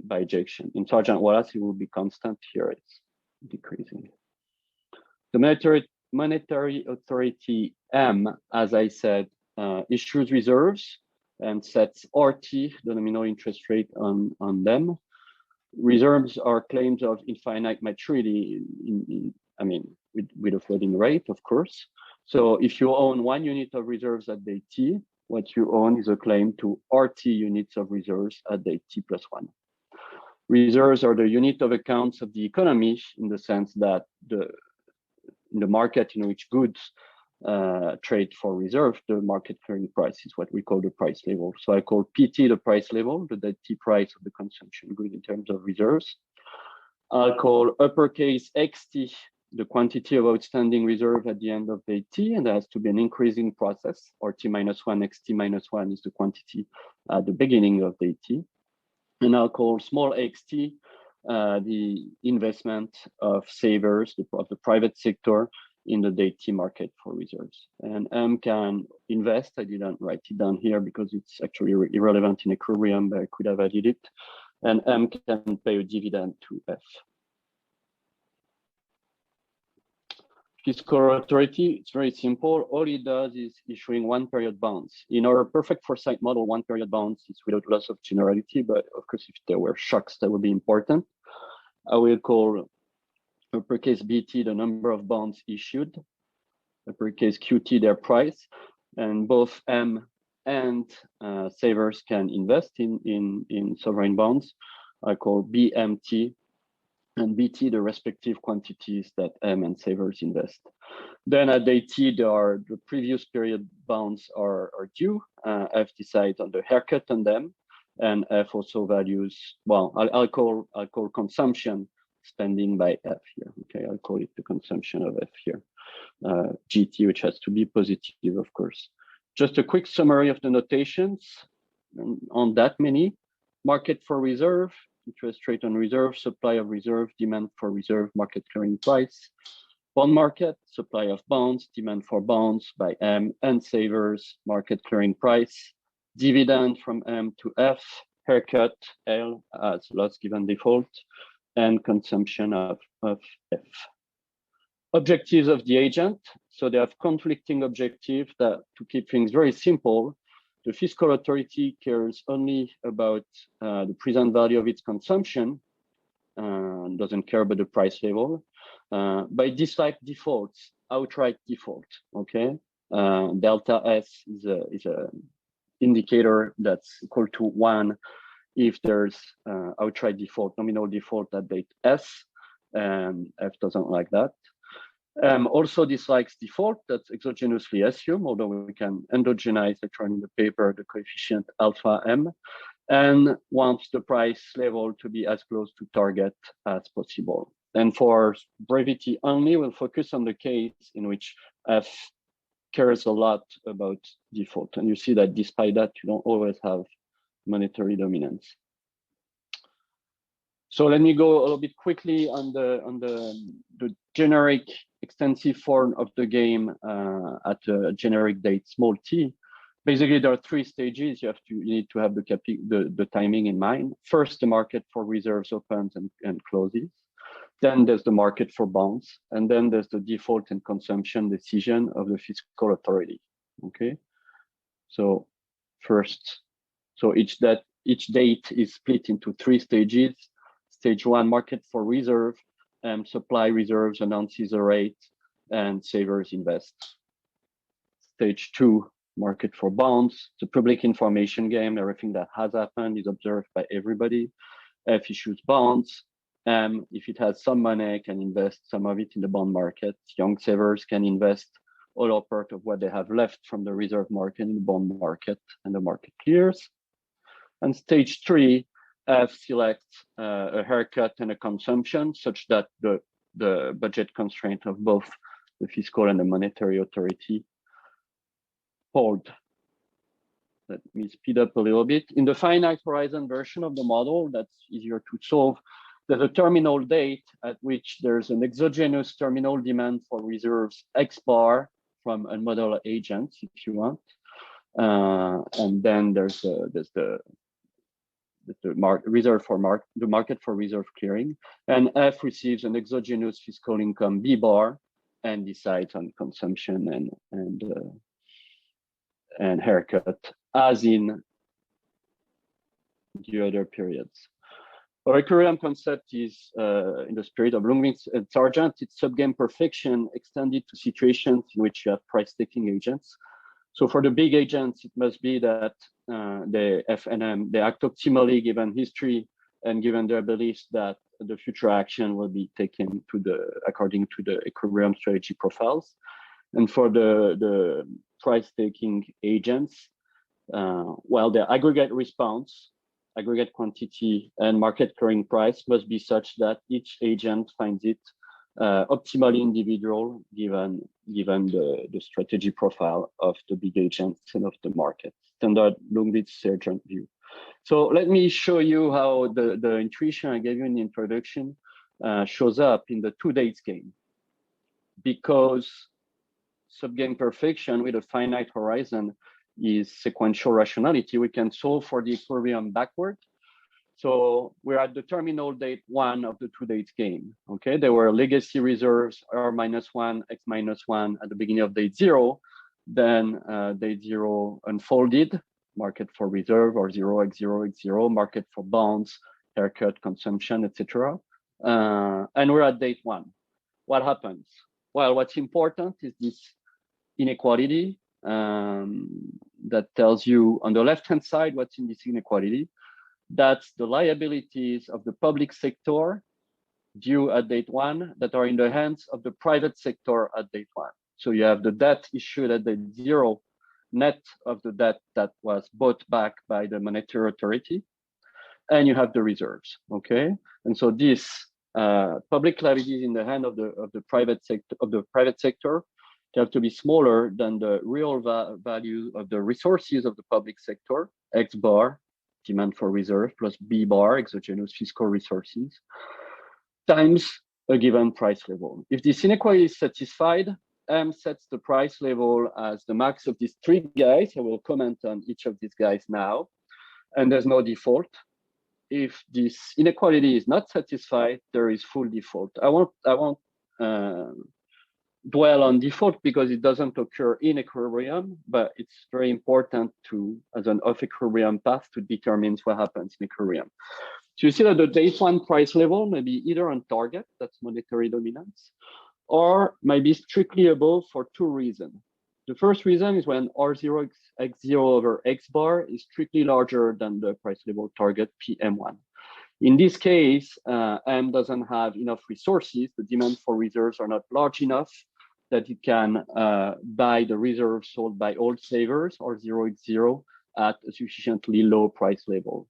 bijection. In Sargent Wallace, it will be constant. Here it's decreasing. The monetary authority M, as I said, issues reserves and sets RT, the nominal interest rate, on them. Reserves are claims of infinite maturity, with a floating rate, of course. So if you own 1 unit of reserves at date T, what you own is a claim to RT units of reserves at date T plus 1. Reserves are the unit of accounts of the economy in the sense that in the market in which goods trade for reserve, the market clearing price is what we call the price level. So I call PT the price level, the dead T price of the consumption good in terms of reserves. I'll call uppercase XT the quantity of outstanding reserve at the end of day T, and there has to be an increasing process, or T minus 1, XT minus 1 is the quantity at the beginning of day T. And I'll call small xt the investment of savers, of the private sector in the day T market for reserves. And M can invest. I didn't write it down here because it's actually irrelevant in equilibrium, but I could have added it. And M can pay a dividend to F. Fiscal authority, it's very simple. All it does is issuing 1 period bonds. In our perfect foresight model, 1 period bonds is without loss of generality, but of course, if there were shocks, that would be important. I will call uppercase BT the number of bonds issued, uppercase QT their price, and both M and savers can invest in sovereign bonds. I call BMT and BT the respective quantities that M and savers invest. Then at day T, the previous period bonds are due. F decides on the haircut on them, and F also values, well, I'll call consumption spending by F here. Okay, I'll call it the consumption of F here. GT, which has to be positive, of course. Just a quick summary of the notations on that many. Market for reserve, interest rate on reserve, supply of reserve, demand for reserve, market clearing price. Bond market, supply of bonds, demand for bonds by M and savers, market clearing price. Dividend from M to F, haircut L as loss given default, and consumption of F. Objectives of the agent. So they have conflicting objectives that, to keep things very simple, the fiscal authority cares only about the present value of its consumption, doesn't care about the price level. By dislike defaults, outright default, okay? Delta S is a indicator that's equal to 1 if there's outright default, nominal default at date S, and F doesn't like that. Also dislikes default, that's exogenously assumed, although we can endogenize later on in the paper the coefficient alpha M, and wants the price level to be as close to target as possible. And for brevity only, we'll focus on the case in which F cares a lot about default. And you see that despite that, you don't always have monetary dominance. So let me go a little bit quickly on the generic extensive form of the game at a generic date small t. Basically, there are 3 stages. You need to have the timing in mind. First, the market for reserves opens and closes. Then there's the market for bonds, and then there's the default and consumption decision of the fiscal authority. Okay, so first, so each date is split into 3 stages. Stage 1, market for reserve, supply reserves announces a rate, and savers invest. Stage 2, market for bonds, the public information game. Everything that has happened is observed by everybody. F issues bonds. If it has some money, can invest some of it in the bond market. Young savers can invest all or part of what they have left from the reserve market in the bond market, and the market clears. And stage 3, F selects a haircut and a consumption such that the budget constraint of both the fiscal and the monetary authority hold. Let me speed up a little bit. In the finite horizon version of the model, that's easier to solve, there's a terminal date at which there's an exogenous terminal demand for reserves X bar from unmodeled agents, if you want. And then there's the market for reserve clearing. And F receives an exogenous fiscal income B bar and decides on consumption and haircut, as in the other periods. Our equilibrium concept is, in the spirit of Lundgren and Sargent, it's subgame perfection extended to situations in which you have price-taking agents. So for the big agents, it must be that they act optimally given history and given their beliefs that the future action will be taken according to the equilibrium strategy profiles. And for the price-taking agents, well, their aggregate response, aggregate quantity, and market clearing price must be such that each agent finds it optimally individual given the strategy profile of the big agents and of the market. Standard Lundgren-Sargent view. So let me show you how the intuition I gave you in the introduction shows up in the 2 dates game. Because subgame perfection with a finite horizon is sequential rationality, we can solve for the equilibrium backward. So we're at the terminal date 1 of the 2 dates game. Okay, there were legacy reserves R-1, X-1 at the beginning of date 0. Then date 0 unfolded, market for reserve or 0x0, x0, market for bonds, haircut, consumption, etc. And we're at date 1. What happens? Well, what's important is this inequality that tells you on the left-hand side what's in this inequality. That's the liabilities of the public sector due at date 1 that are in the hands of the private sector at date 1. So you have the debt issued at date 0, net of the debt that was bought back by the monetary authority, and you have the reserves. Okay, and so this public liabilities in the hand of the private sector they have to be smaller than the real value of the resources of the public sector, X bar, demand for reserve, plus B bar, exogenous fiscal resources, times a given price level. If this inequality is satisfied, M sets the price level as the max of these 3 guys. I will comment on each of these guys now, and there's no default. If this inequality is not satisfied, there is full default. I won't dwell on default because it doesn't occur in equilibrium, but it's very important as an off equilibrium path to determine what happens in equilibrium. So you see that the date 1 price level may be either on target, that's monetary dominance, or may be strictly above for 2 reasons. The first reason is when R0 x0 over X bar is strictly larger than the price level target PM1. In this case, M doesn't have enough resources. The demand for reserves are not large enough that it can buy the reserves sold by old savers or 0x0 at a sufficiently low price level.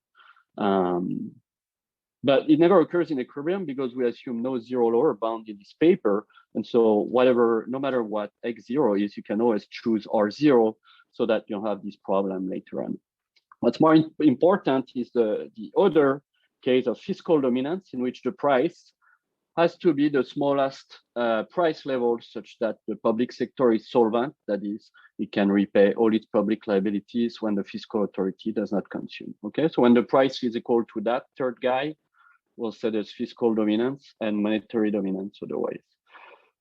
But it never occurs in equilibrium because we assume no zero lower bound in this paper. And so no matter what X0 is, you can always choose R0 so that you don't have this problem later on. What's more important is the other case of fiscal dominance in which the price has to be the smallest price level such that the public sector is solvent, that is, it can repay all its public liabilities when the fiscal authority does not consume. Okay, so when the price is equal to that third guy, will set as fiscal dominance and monetary dominance otherwise.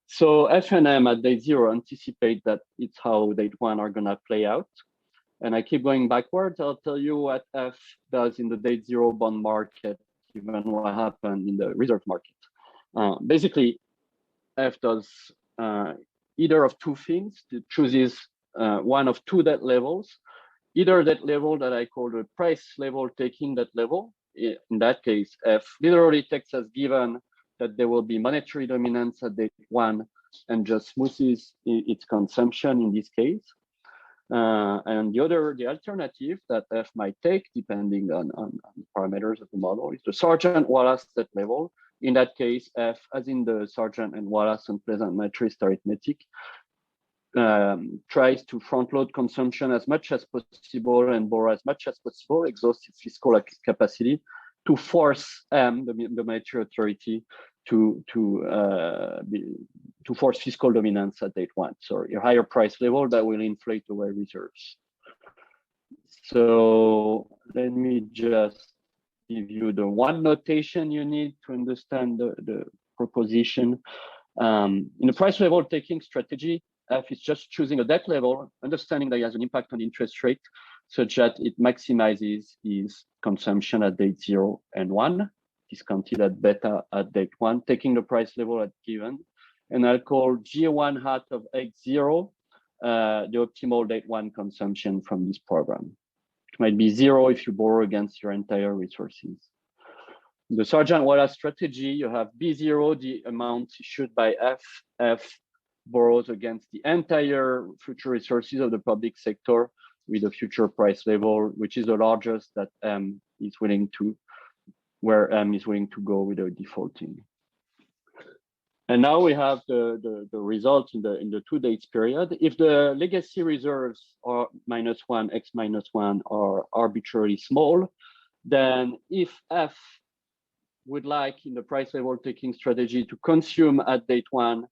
So F and M at day 0 anticipate that it's how day 1 are gonna play out. And I keep going backwards. I'll tell you what F does in the day 0 bond market, given what happened in the reserve market. Basically, F does either of two things. It chooses one of two debt levels, either that level that I call the price level taking that level. In that case, F literally takes as given that there will be monetary dominance at day 1 and just smoothes its consumption in this case. And the alternative that F might take, depending on parameters of the model, is the Sargent-Wallace debt level. In that case, F, as in the Sargent and Wallace unpleasant matrix arithmetic, tries to front load consumption as much as possible and borrow as much as possible, exhaust its fiscal capacity to force M, the monetary authority, to force fiscal dominance at date 1. So a higher price level that will inflate away reserves. So let me just give you the one notation you need to understand the proposition. In the price level taking strategy, F is just choosing a debt level, understanding that it has an impact on interest rate, such that it maximizes its consumption at date 0 and 1, discounted at beta at date 1, taking the price level at given. And I'll call G1 hat of X0 the optimal date 1 consumption from this program. It might be 0 if you borrow against your entire resources. In the Sargent-Wallace strategy, you have B0, the amount issued by F. F borrows against the entire future resources of the public sector with a future price level, which is the largest that M is willing to, where M is willing to go without defaulting. And now we have the result in the 2 dates period. If the legacy reserves are -1, X -1 are arbitrarily small, then if F would like in the price level taking strategy to consume at date 1,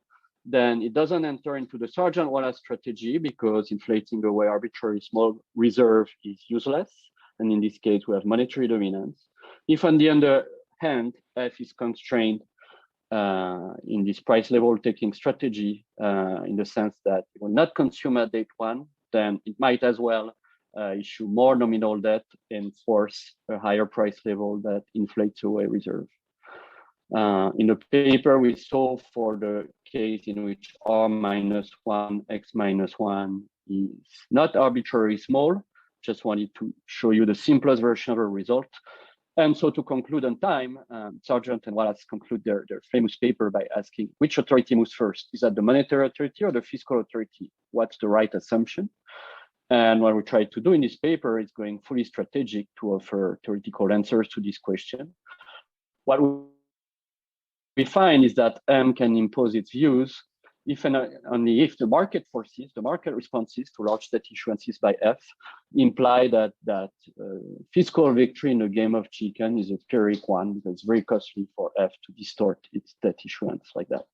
then it doesn't enter into the Sargent-Wallace strategy because inflating away arbitrary small reserve is useless. And in this case, we have monetary dominance. If on the other hand, F is constrained in this price level taking strategy in the sense that it will not consume at date 1, then it might as well issue more nominal debt and force a higher price level that inflates away reserve. In the paper, we saw for the case in which R -1, X -1 is not arbitrarily small. Just wanted to show you the simplest version of a result. And so to conclude on time, Sargent and Wallace conclude their famous paper by asking which authority moves first? Is that the monetary authority or the fiscal authority? What's the right assumption? And what we try to do in this paper is going fully strategic to offer theoretical answers to this question. What we find is that M can impose its views if and only if the market forces, the market responses to large debt issuances by F imply that fiscal victory in the game of chicken is a pyrrhic one because it's very costly for F to distort its debt issuance like that.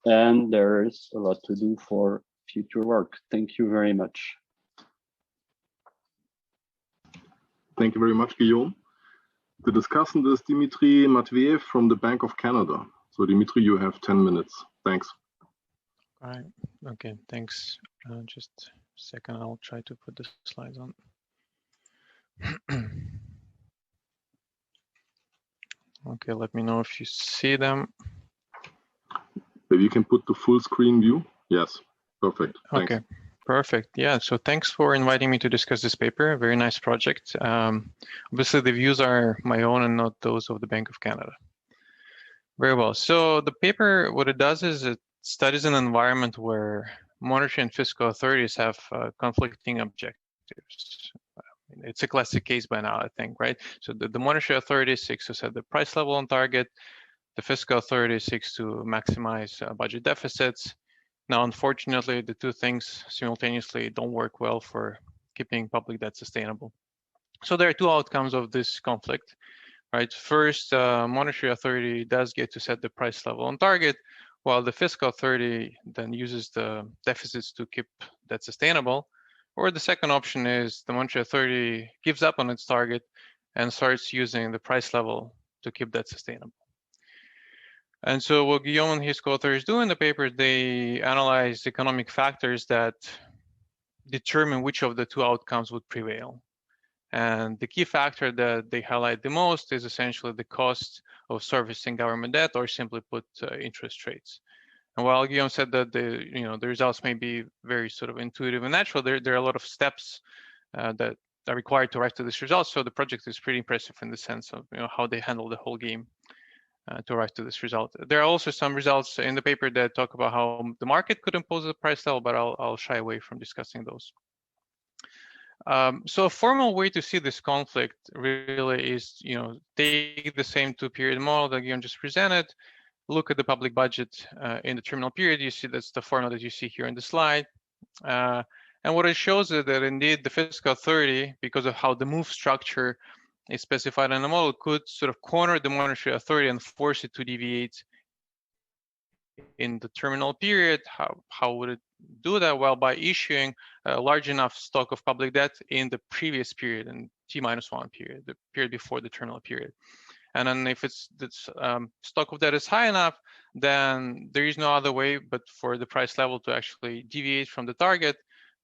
And there is a lot to do for future work. Thank you very much. Thank you very much, Guillaume. The discussant is Dmitry Matveev from the Bank of Canada. So Dmitry, you have 10 minutes. Thanks. All right. Okay, thanks. Just a second, I'll try to put the slides on. Okay, let me know if you see them. Maybe you can put the full screen view. Yes, perfect. Thanks. Okay, perfect. Yeah, so thanks for inviting me to discuss this paper. Very nice project. Obviously, the views are my own and not those of the Bank of Canada. Very well. So the paper, what it does is it studies an environment where monetary and fiscal authorities have conflicting objectives. It's a classic case by now, I think, right? So the monetary authority seeks to set the price level on target. The fiscal authority seeks to maximize budget deficits. Now, unfortunately, the two things simultaneously don't work well for keeping public debt sustainable. So there are two outcomes of this conflict, right? First, monetary authority does get to set the price level on target, while the fiscal authority then uses the deficits to keep that sustainable. Or the second option is the monetary authority gives up on its target and starts using the price level keep that sustainable. And so what Guillaume and his co-authors do in the paper, they analyze economic factors that determine which of the two outcomes would prevail. And the key factor that they highlight the most is essentially the cost of servicing government debt, or simply put, interest rates. And while Guillaume said that the results may be very sort of intuitive and natural, there are a lot of steps that are required to arrive to this result. So the project is pretty impressive in the sense of how they handle the whole game to arrive to this result. There are also some results in the paper that talk about how the market could impose a price level, but I'll shy away from discussing those. So a formal way to see this conflict really is, take the same two-period model that Guillaume just presented, look at the public budget in the terminal period. You see that's the formula that you see here in the slide. And what it shows is that indeed the fiscal authority, because of how the move structure is specified in the model, could sort of corner the monetary authority and force it to deviate in the terminal period. How would it do that? Well, by issuing a large enough stock of public debt in the previous period, in T-1 period, the period before the terminal period. And then if this stock of debt is high enough, then there is no other way but for the price level to actually deviate from the target.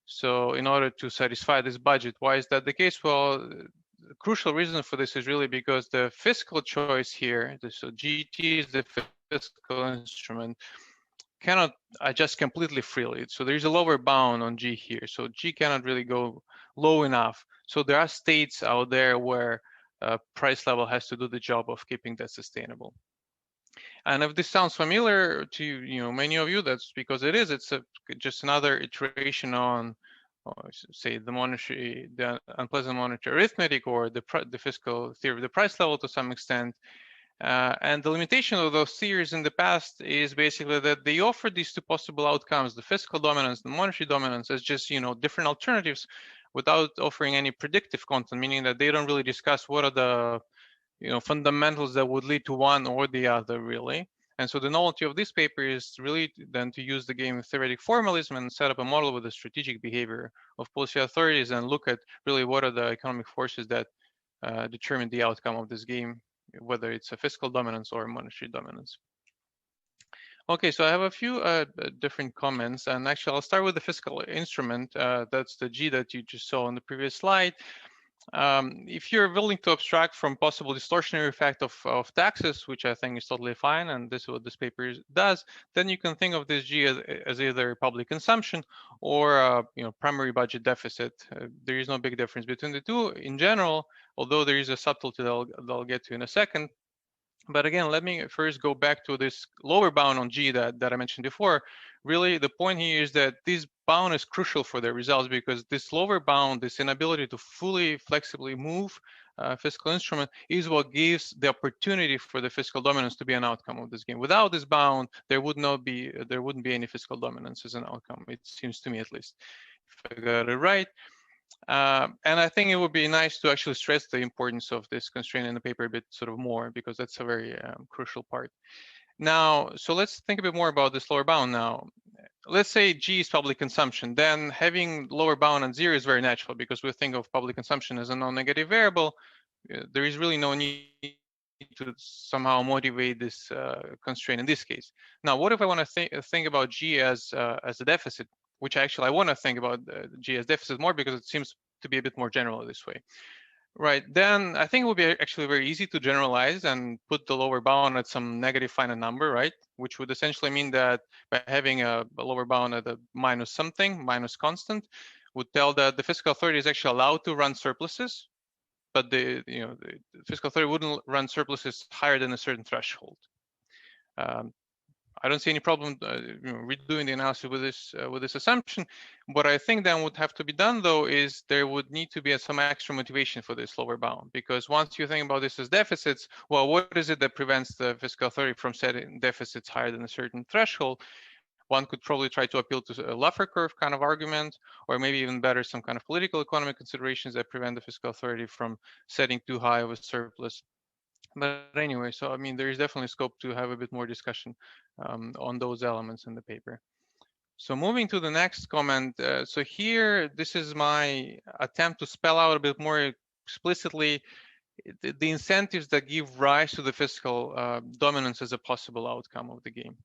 So in order to satisfy this budget, why is that the case? Well, the crucial reason for this is really because the fiscal choice here, so GT is the fiscal instrument, cannot adjust completely freely. So there's a lower bound on G here. So G cannot really go low enough. So there are states out there where price level has to do the job of keeping that sustainable. And if this sounds familiar to many of you, that's because it is. It's just another iteration on, say, the unpleasant monetary arithmetic, or the fiscal theory of the price level to some extent. And the limitation of those theories in the past is basically that they offer these two possible outcomes, the fiscal dominance, the monetary dominance, as just different alternatives, without offering any predictive content, meaning that they don't really discuss what are the fundamentals that would lead to one or the other, really. And so the novelty of this paper is really then to use the game of theoretic formalism and set up a model with the strategic behavior of policy authorities and look at really what are the economic forces that determine the outcome of this game, whether it's a fiscal dominance or monetary dominance. Okay, so I have a few different comments, and actually I'll start with the fiscal instrument. That's the G that you just saw on the previous slide. If you're willing to abstract from possible distortionary effect of taxes, which I think is totally fine, and this is what this paper does, then you can think of this G as either public consumption or primary budget deficit. There is no big difference between the two in general, although there is a subtlety that I'll get to in a second. But again, let me first go back to this lower bound on G that I mentioned before. Really, the point here is that this bound is crucial for the results, because this lower bound, this inability to fully flexibly move fiscal instrument, is what gives the opportunity for the fiscal dominance to be an outcome of this game. Without this bound, there wouldn't be any fiscal dominance as an outcome. It seems to me, at least, if I got it right. And I think it would be nice to actually stress the importance of this constraint in the paper a bit sort of more, because that's a very crucial part. Now, so let's think a bit more about this lower bound now. Let's say G is public consumption, then having lower bound on 0 is very natural, because we think of public consumption as a non-negative variable. There is really no need to somehow motivate this constraint in this case. Now, what if I want to think about G as a deficit, which actually I want to think about G as deficit more, because it seems to be a bit more general this way. Right, then I think it would be actually very easy to generalize and put the lower bound at some negative finite number, right? Which would essentially mean that by having a lower bound at a minus something, minus constant, would tell that the fiscal authority is actually allowed to run surpluses, but the fiscal authority wouldn't run surpluses higher than a certain threshold. I don't see any problem redoing the analysis with this assumption. What I think then would have to be done, though, is there would need to be some extra motivation for this lower bound, because once you think about this as deficits, well, what is it that prevents the fiscal authority from setting deficits higher than a certain threshold? One could probably try to appeal to a Laffer curve kind of argument, or maybe even better, some kind of political economic considerations that prevent the fiscal authority from setting too high of a surplus. But anyway, so I mean, there is definitely scope to have a bit more discussion on those elements in the paper. So moving to the next comment. So here, this is my attempt to spell out a bit more explicitly the incentives that give rise to the fiscal dominance as a possible outcome of the game.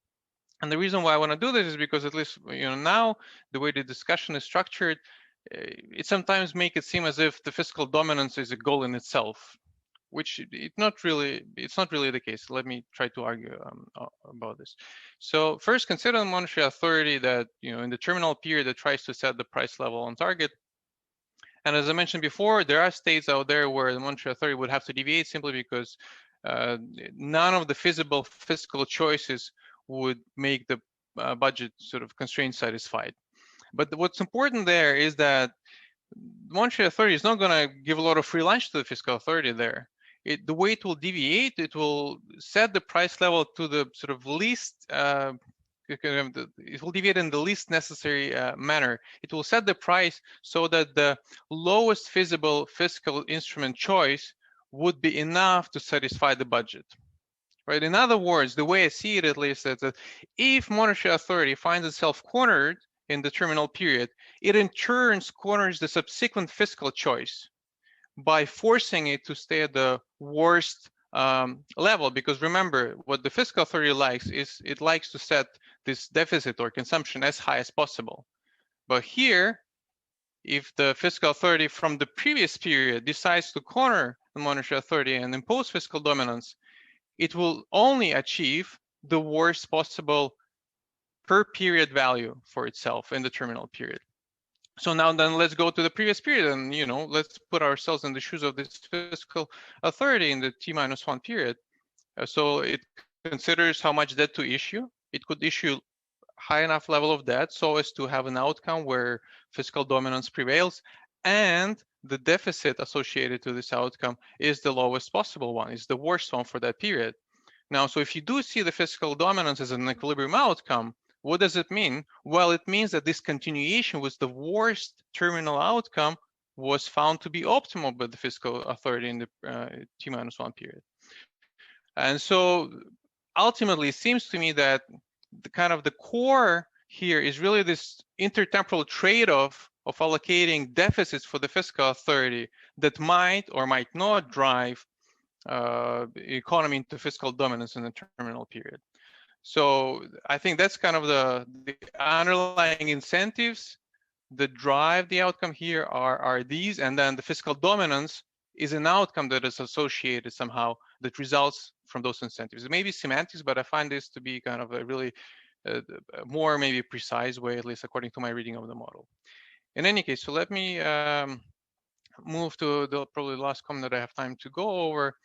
And the reason why I want to do this is because, at least now, the way the discussion is structured, it sometimes makes it seem as if the fiscal dominance is a goal in itself, which it's not really the case. Let me try to argue about this. So first, consider the monetary authority that in the terminal period that tries to set the price level on target. And as I mentioned before, there are states out there where the monetary authority would have to deviate simply because none of the feasible fiscal choices would make the budget sort of constraint satisfied. But what's important there is that the monetary authority is not going to give a lot of free lunch to the fiscal authority there. The way it will deviate, it will set the price level to the sort of least, it will deviate in the least necessary manner. It will set the price so that the lowest feasible fiscal instrument choice would be enough to satisfy the budget. Right. In other words, the way I see it, at least, is that if monetary authority finds itself cornered in the terminal period, it in turn corners the subsequent fiscal choice by forcing it to stay at the worst level. Because remember, what the fiscal authority likes is it likes to set this deficit or consumption as high as possible. But here, if the fiscal authority from the previous period decides to corner the monetary authority and impose fiscal dominance, it will only achieve the worst possible per period value for itself in the terminal period. So now then let's go to the previous period and let's put ourselves in the shoes of this fiscal authority in the T-1 period. So it considers how much debt to issue. It could issue high enough level of debt so as to have an outcome where fiscal dominance prevails, and the deficit associated to this outcome is the lowest possible one, is the worst one for that period. Now, so if you do see the fiscal dominance as an equilibrium outcome, what does it mean? Well, it means that this continuation with the worst terminal outcome was found to be optimal by the fiscal authority in the T-1 period. And so ultimately, it seems to me that the core here is really this intertemporal trade-off of allocating deficits for the fiscal authority that might or might not drive economy into fiscal dominance in the terminal period. So I think that's kind of the underlying incentives that drive the outcome here are these, and then the fiscal dominance is an outcome that is associated somehow that results from those incentives. It may be semantics, but I find this to be kind of a really more maybe precise way, at least according to my reading of the model. In any case, so let me move to the probably last comment that I have time to go over.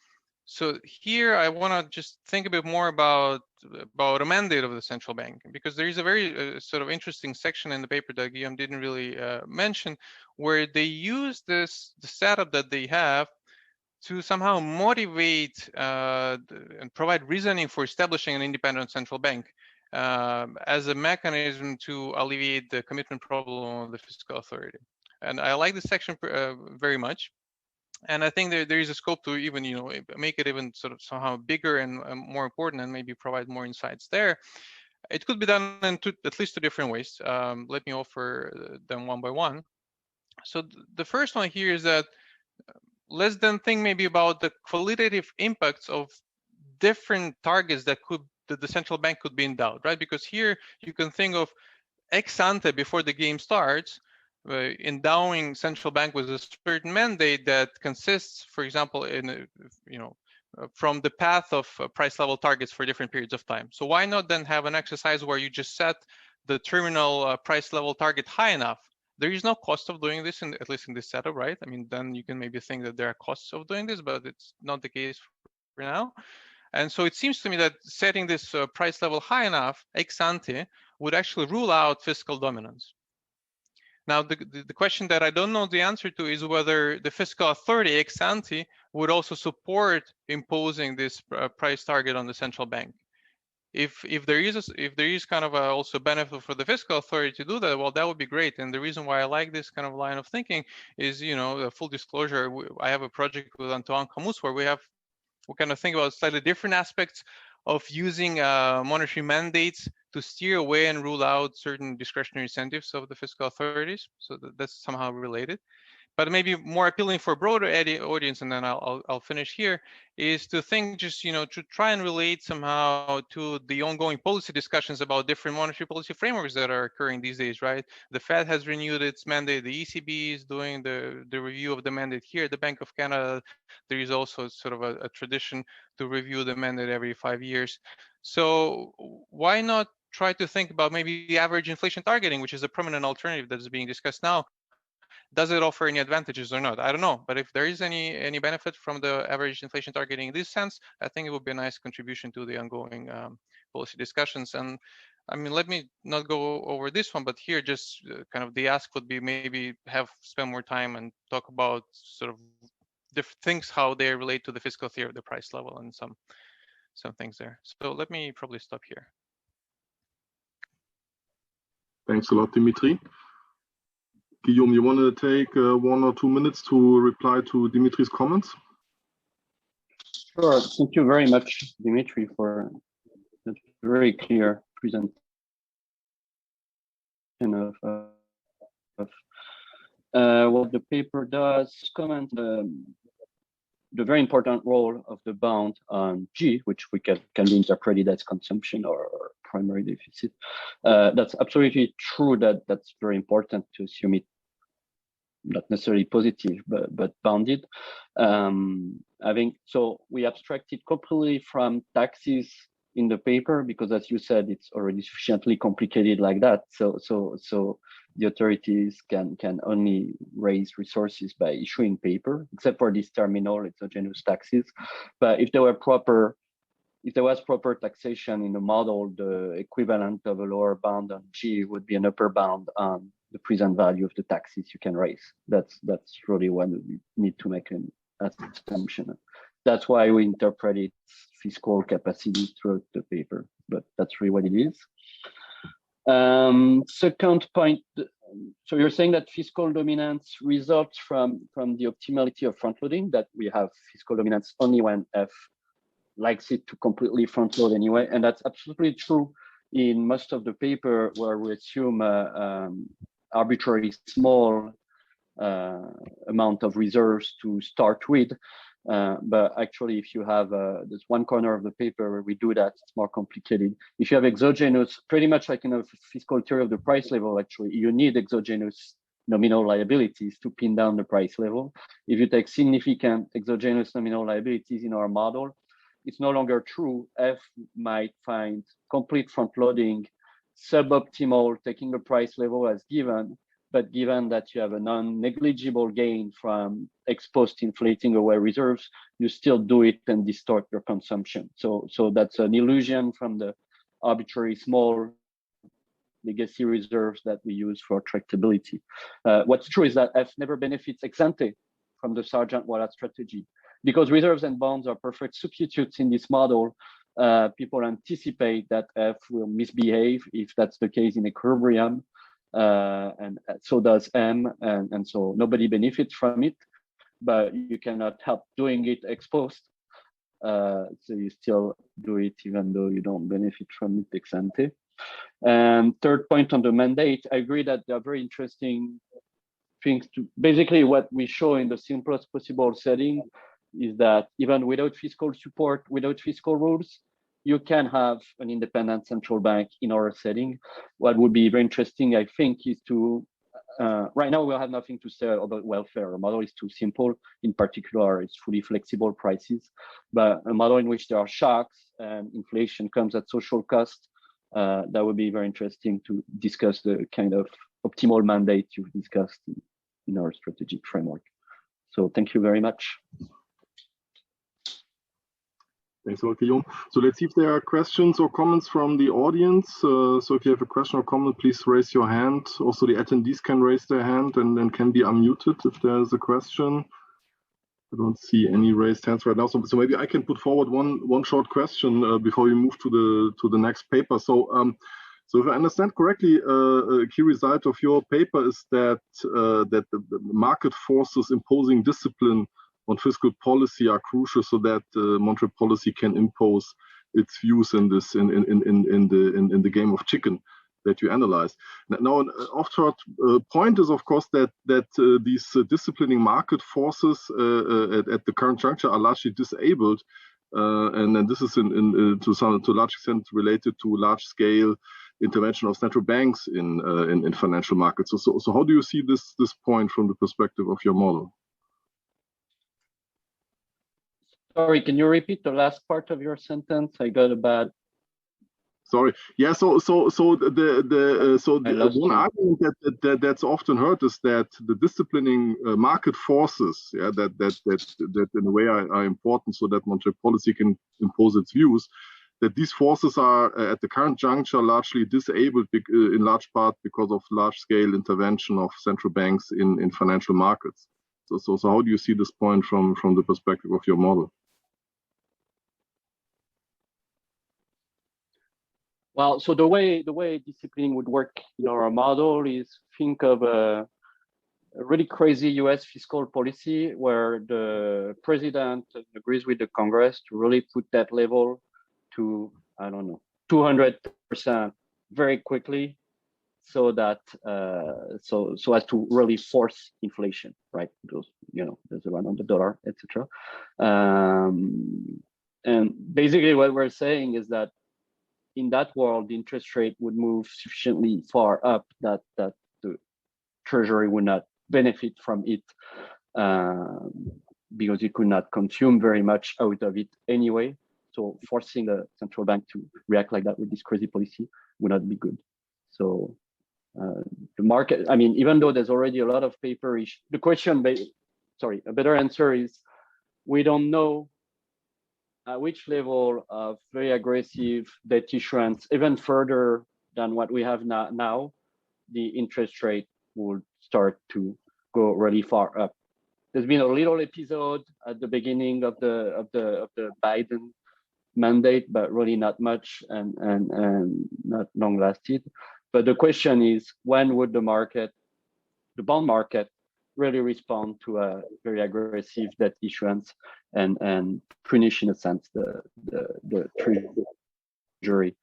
So here I want to just think a bit more about a mandate of the central bank, because there is a very sort of interesting section in the paper that Guillaume didn't really mention, where they use the setup that they have to somehow motivate and provide reasoning for establishing an independent central bank as a mechanism to alleviate the commitment problem of the fiscal authority. And I like this section very much. And I think there is a scope to even, make it even sort of somehow bigger and more important, and maybe provide more insights there. It could be done in at least two different ways. Let me offer them one by one. So the first one here is that let's then think maybe about the qualitative impacts of different targets that the central bank could be endowed, right? Because here you can think of ex ante, before the game starts, endowing central bank with a certain mandate that consists, for example, in from the path of price level targets for different periods of time. So why not then have an exercise where you just set the terminal price level target high enough? There is no cost of doing this, at least in this setup, right? I mean, then you can maybe think that there are costs of doing this, but it's not the case for now. And so it seems to me that setting this price level high enough, ex ante, would actually rule out fiscal dominance. Now, the question that I don't know the answer to is whether the fiscal authority ex ante would also support imposing this price target on the central bank. If there is kind of also benefit for the fiscal authority to do that, well, that would be great. And the reason why I like this kind of line of thinking is, the full disclosure, I have a project with Antoine Camus where we kind of think about slightly different aspects of using monetary mandates to steer away and rule out certain discretionary incentives of the fiscal authorities. So that's somehow related. but maybe more appealing for a broader audience, and then I'll finish here, is to think just, to try and relate somehow to the ongoing policy discussions about different monetary policy frameworks that are occurring these days, right? The Fed has renewed its mandate, the ECB is doing the review of the mandate here, the Bank of Canada, there is also sort of a tradition to review the mandate every 5 years. So why not try to think about maybe the average inflation targeting, which is a prominent alternative that is being discussed now? Does it offer any advantages or not? I don't know, but if there is any benefit from the average inflation targeting in this sense, I think it would be a nice contribution to the ongoing policy discussions. And I mean, let me not go over this one, but here just kind of the ask would be maybe spend more time and talk about sort of different things, how they relate to the fiscal theory of the price level and some things there. So let me probably stop here. Thanks a lot, Dmitry. Guillaume, you want to take 1 or 2 minutes to reply to Dmitry's comments? Sure. Thank you very much, Dmitry, for a very clear presentation of what the paper does. Comment the very important role of the bond on G, which we can be interpreted as consumption or primary deficit. That's absolutely true. That's very important to assume it not necessarily positive, but bounded. I think so. We abstracted completely from taxes in the paper because, as you said, it's already sufficiently complicated like that. So the authorities can only raise resources by issuing paper, except for these terminal exogenous taxes. But if there was proper taxation in the model, the equivalent of a lower bound on G would be an upper bound on the present value of the taxes you can raise. That's really what we need to make an assumption. That's why we interpreted fiscal capacity throughout the paper, but that's really what it is. Second point, so you're saying that fiscal dominance results from the optimality of front loading, that we have fiscal dominance only when F likes it to completely front load anyway, and that's absolutely true in most of the paper where we assume arbitrarily small amount of reserves to start with. But actually, if you have this one corner of the paper where we do that, it's more complicated. If you have exogenous, pretty much like in a fiscal theory of the price level, actually, you need exogenous nominal liabilities to pin down the price level. If you take significant exogenous nominal liabilities in our model, it's no longer true. F might find complete front loading suboptimal, taking the price level as given, but given that you have a non-negligible gain from ex-post inflating away reserves, you still do it and distort your consumption. So that's an illusion from the arbitrary small legacy reserves that we use for tractability. What's true is that F never benefits ex ante from the Sargent-Wallat strategy. Because reserves and bonds are perfect substitutes in this model, people anticipate that F will misbehave if that's the case in equilibrium. And so does M, and so nobody benefits from it, but you cannot help doing it ex post. So you still do it even though you don't benefit from it ex ante. And third point on the mandate, I agree that there are very interesting things to basically what we show in the simplest possible setting is that even without fiscal support, without fiscal rules, you can have an independent central bank in our setting. What would be very interesting, I think, is to, right now we'll have nothing to say about welfare. A model is too simple. In particular, it's fully flexible prices, but a model in which there are shocks and inflation comes at social cost, that would be very interesting to discuss the kind of optimal mandate you've discussed in our strategic framework. So thank you very much. Thanks a lot, Guillaume. So let's see if there are questions or comments from the audience. So if you have a question or comment, please raise your hand. Also, the attendees can raise their hand and then can be unmuted if there's a question. I don't see any raised hands right now. So maybe I can put forward one short question before we move to the next paper. So if I understand correctly, a key result of your paper is that that the market forces imposing discipline on fiscal policy are crucial so that monetary policy can impose its views in this in the game of chicken that you analyze. Now, an off-short point is, of course, that these disciplining market forces at the current juncture are largely disabled, and then this is to a large extent related to large-scale intervention of central banks in financial markets. So how do you see this point from the perspective of your model? Sorry, can you repeat the last part of your sentence? I got a bad. Sorry. Yeah. So one argument that's often heard is that the disciplining market forces, that in a way are important so that monetary policy can impose its views, that these forces are at the current juncture largely disabled in large part because of large-scale intervention of central banks in financial markets. So how do you see this point from the perspective of your model? Well, so the way disciplining would work in our model is think of a really crazy US fiscal policy where the president agrees with the Congress to really put that level to, I don't know, 200% very quickly, so that so as to really force inflation, right? Because, there's a run on the dollar, etc. And basically what we're saying is that in that world, the interest rate would move sufficiently far up that the Treasury would not benefit from it because it could not consume very much out of it anyway. So forcing the central bank to react like that with this crazy policy would not be good. So the market, I mean, even though there's already a lot of paper, the question, a better answer is we don't know at which level of very aggressive debt issuance, even further than what we have now, the interest rate will start to go really far up. There's been a little episode at the beginning of the Biden mandate, but really not much and not long lasted. But the question is, when would the bond market, really respond to a very aggressive debt issuance and punish, in a sense, the Treasury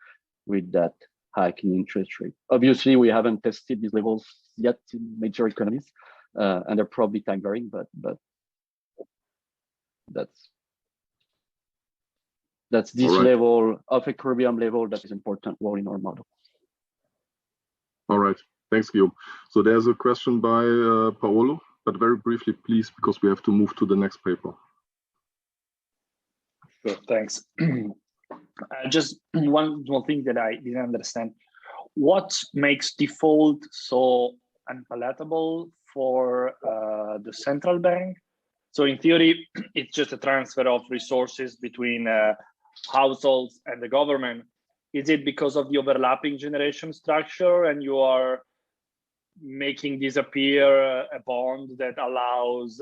with that hike in interest rate? Obviously, we haven't tested these levels yet in major economies, and they're probably time varying, but that's this level of equilibrium level that is important role in our model. All right. Thanks, Guillaume. So there's a question by Paolo, but very briefly, please, because we have to move to the next paper. Sure, thanks. Just one thing that I didn't understand. What makes default so unpalatable for the central bank? So in theory, it's just a transfer of resources between households and the government. Is it because of the overlapping generation structure and you are making disappear a bond that allows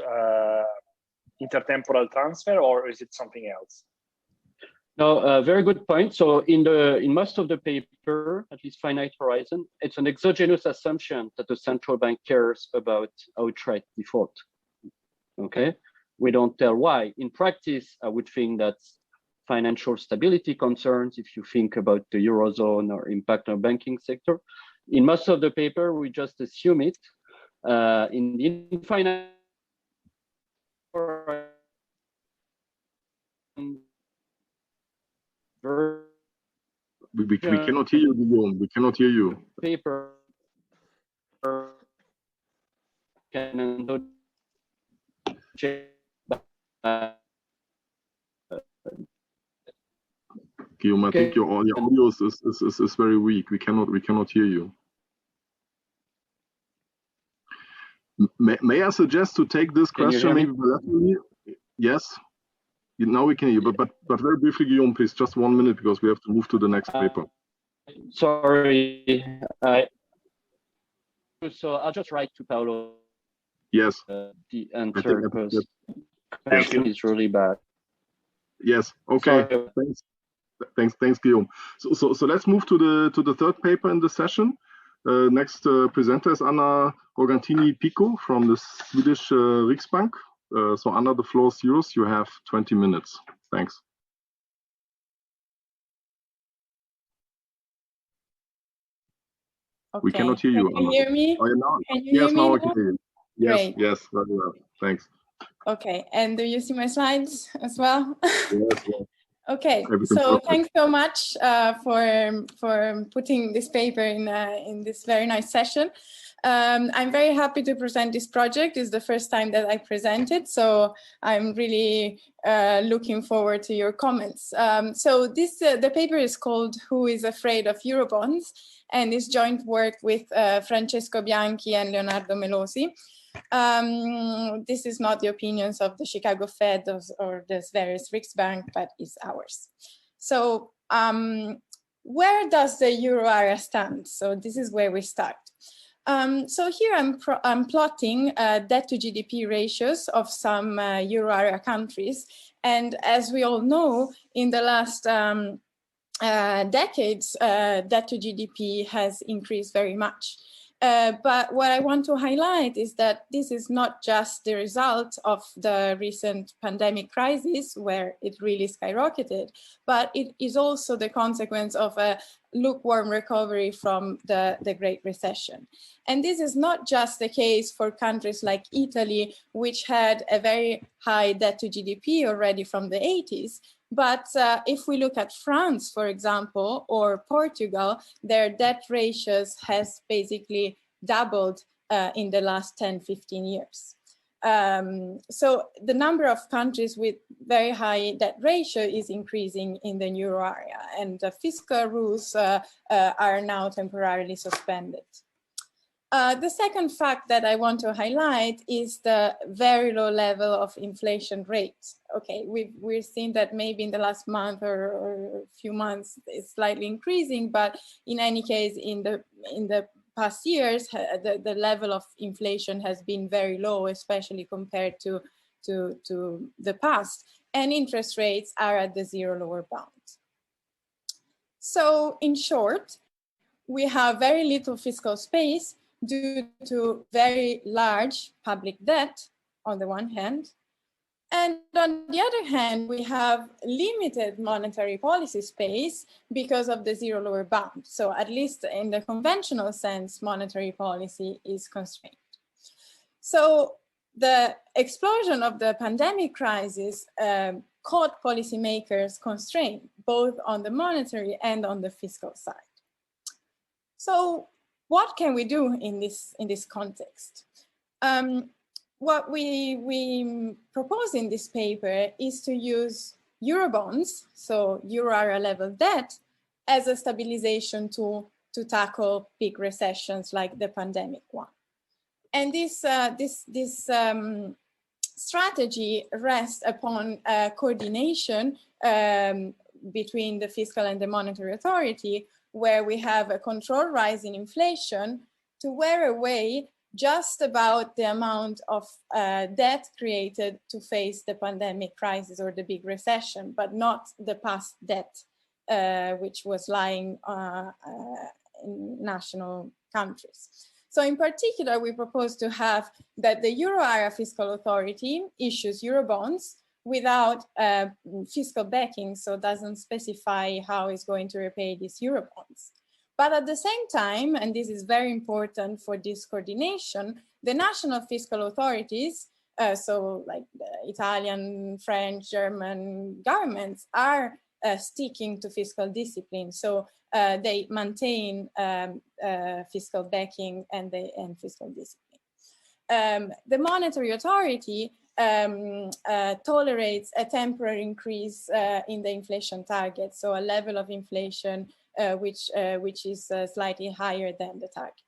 intertemporal transfer, or is it something else? No, very good point. So in most of the paper, at least finite horizon, it's an exogenous assumption that the central bank cares about outright default. Okay, we don't tell why. In practice, I would think that's financial stability concerns if you think about the Eurozone or impact on banking sector. In most of the paper, we just assume it. In the infinite we cannot hear you, Guillaume. We cannot hear you. Paper can Guillaume, I think your audio is very weak. We cannot hear you. May I suggest to take this question maybe bilaterally? Yes. Now we can hear you, but very briefly, Guillaume, please, just 1 minute because we have to move to the next paper. Sorry. So I'll just write to Paolo. Yes. The answer because connection is really bad. Yes. Okay. Sorry. Thanks, Guillaume. So let's move to the third paper in the session. Next presenter is Anna Rogantini Picco from the Swedish Riksbank. So Anna, the floor is yours. You have 20 minutes. Thanks. We cannot hear you. Can you hear me? Oh, now, can you yes, hear me now I can hear you. Yes, Great. yes, very well. Thanks. Okay, and do you see my slides as well? Yes, yes. Okay, Everything so perfect. thanks so much for putting this paper in this very nice session. I'm very happy to present this project. It's the first time that I present it, so I'm really looking forward to your comments. So this the paper is called "Who is Afraid of Eurobonds?" and is joint work with Francesco Bianchi and Leonardo Melosi. This is not the opinions of the Chicago Fed or the Sveriges Riksbank, but is ours. So where does the euro area stand? So this is where we start. So here I'm plotting debt to GDP ratios of some euro area countries. And as we all know, in the last decades, debt to GDP has increased very much. But what I want to highlight is that this is not just the result of the recent pandemic crisis, where it really skyrocketed, but it is also the consequence of a lukewarm recovery from the Great Recession. And this is not just the case for countries like Italy, which had a very high debt to GDP already from the 80s. But if we look at France, for example, or Portugal, their debt ratios has basically doubled in the last 10, 15 years. So the number of countries with very high debt ratio is increasing in the euro area, and the fiscal rules are now temporarily suspended. The second fact that I want to highlight is the very low level of inflation rate. Okay, we've seen that maybe in the last month or a few months it's slightly increasing, but in any case, in the past years, the level of inflation has been very low, especially compared to the past, and interest rates are at the zero lower bound. So in short, we have very little fiscal space due to very large public debt on the one hand, and on the other hand, we have limited monetary policy space because of the zero lower bound. So at least in the conventional sense, monetary policy is constrained. So the explosion of the pandemic crisis caught policymakers constrained, both on the monetary and on the fiscal side. So what can we do in this context? What we propose in this paper is to use Eurobonds, so euro area level debt, as a stabilization tool to tackle big recessions like the pandemic one. And this strategy rests upon coordination between the fiscal and the monetary authority, where we have a controlled rise in inflation to wear away just about the amount of debt created to face the pandemic crisis or the big recession, but not the past debt, which was lying in national countries. So in particular, we propose to have that the euro area fiscal authority issues Eurobonds without fiscal backing, so doesn't specify how it's going to repay these Eurobonds. But at the same time, and this is very important for this coordination, the national fiscal authorities, so like the Italian, French, German governments are sticking to fiscal discipline. So they maintain fiscal backing and fiscal discipline. The monetary authority tolerates a temporary increase in the inflation target, so a level of inflation which is slightly higher than the target.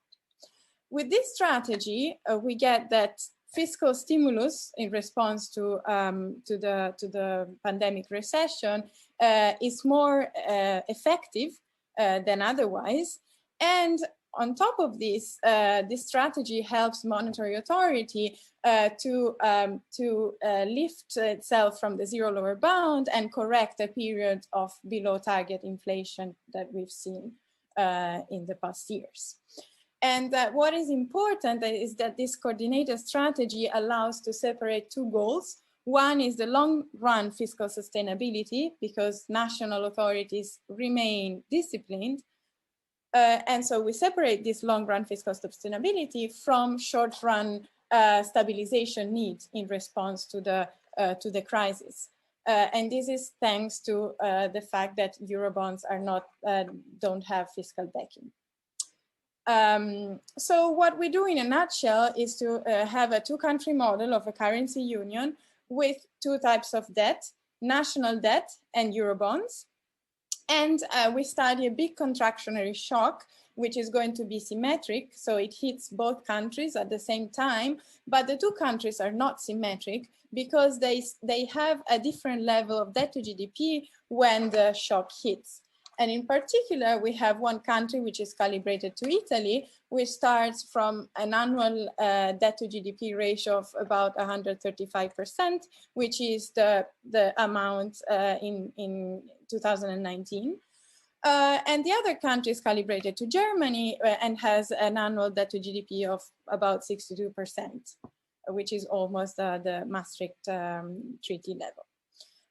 With this strategy, we get that fiscal stimulus in response to the pandemic recession is more effective than otherwise, and on top of this, this strategy helps monetary authority to lift itself from the zero lower bound and correct a period of below target inflation that we've seen in the past years. And what is important is that this coordinated strategy allows to separate two goals. One is the long-run fiscal sustainability, because national authorities remain disciplined, And so we separate this long-run fiscal sustainability from short-run stabilization needs in response to the crisis. And this is thanks to the fact that Eurobonds are not, don't have fiscal backing. So what we do in a nutshell is to have a two-country model of a currency union with two types of debt, national debt and Eurobonds. And we study a big contractionary shock, which is going to be symmetric. So it hits both countries at the same time, but the two countries are not symmetric because they have a different level of debt to GDP when the shock hits. And in particular, we have one country which is calibrated to Italy, which starts from an annual debt to GDP ratio of about 135%, which is the amount in 2019. And the other country is calibrated to Germany and has an annual debt to GDP of about 62%, which is almost the Maastricht Treaty level.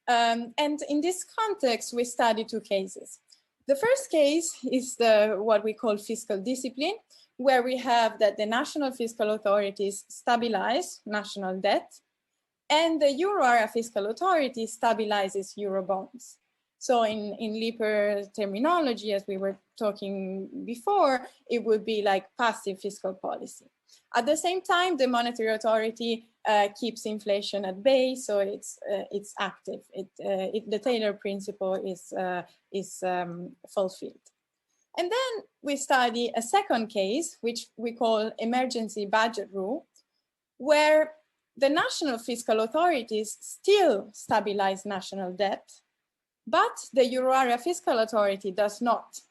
And in this context, we study two cases. The first case is what we call fiscal discipline, where we have that the national fiscal authorities stabilize national debt, and the euro area fiscal authority stabilizes Eurobonds. So in Liper terminology, as we were talking before, it would be like passive fiscal policy. At the same time, the monetary authority keeps inflation at bay, so it's active. The Taylor principle is fulfilled. And then we study a second case, which we call emergency budget rule, where the national fiscal authorities still stabilize national debt, but the euro area fiscal authority does not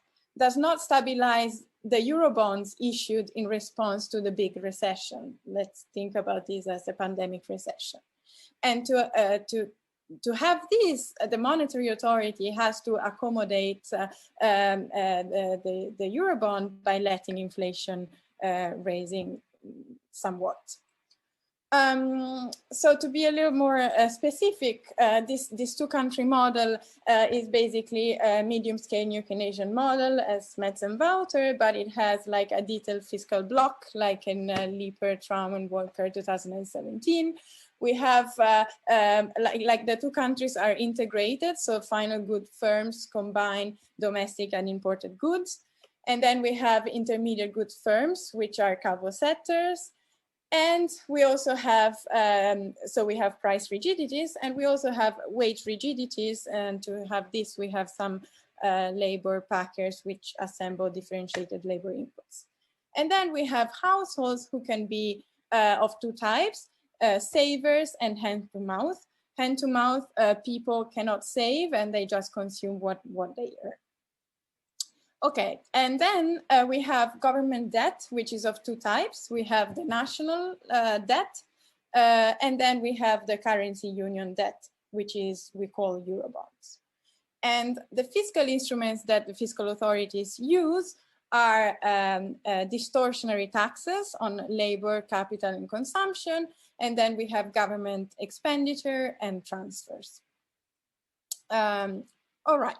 stabilize the Eurobonds issued in response to the big recession. Let's think about this as a pandemic recession. And to have this, the monetary authority has to accommodate the Eurobond by letting inflation raising somewhat. So to be a little more specific, this two-country model is basically a medium-scale New Keynesian model as Metz and Wouter, but it has like a detailed fiscal block, like in Liper, Traum, and Walker 2017. We have, like the two countries are integrated, so final good firms combine domestic and imported goods. And then we have intermediate good firms, which are Calvo setters. And we also have, so we have price rigidities, and we also have wage rigidities. And to have this, we have some labor packers which assemble differentiated labor inputs. And then we have households who can be of two types, savers and hand-to-mouth. Hand-to-mouth, people cannot save and they just consume what they earn. Okay, and then we have government debt, which is of two types. We have the national debt, and then we have the currency union debt, which is we call Eurobonds. And the fiscal instruments that the fiscal authorities use are distortionary taxes on labor, capital, and consumption. And then we have government expenditure and transfers. All right.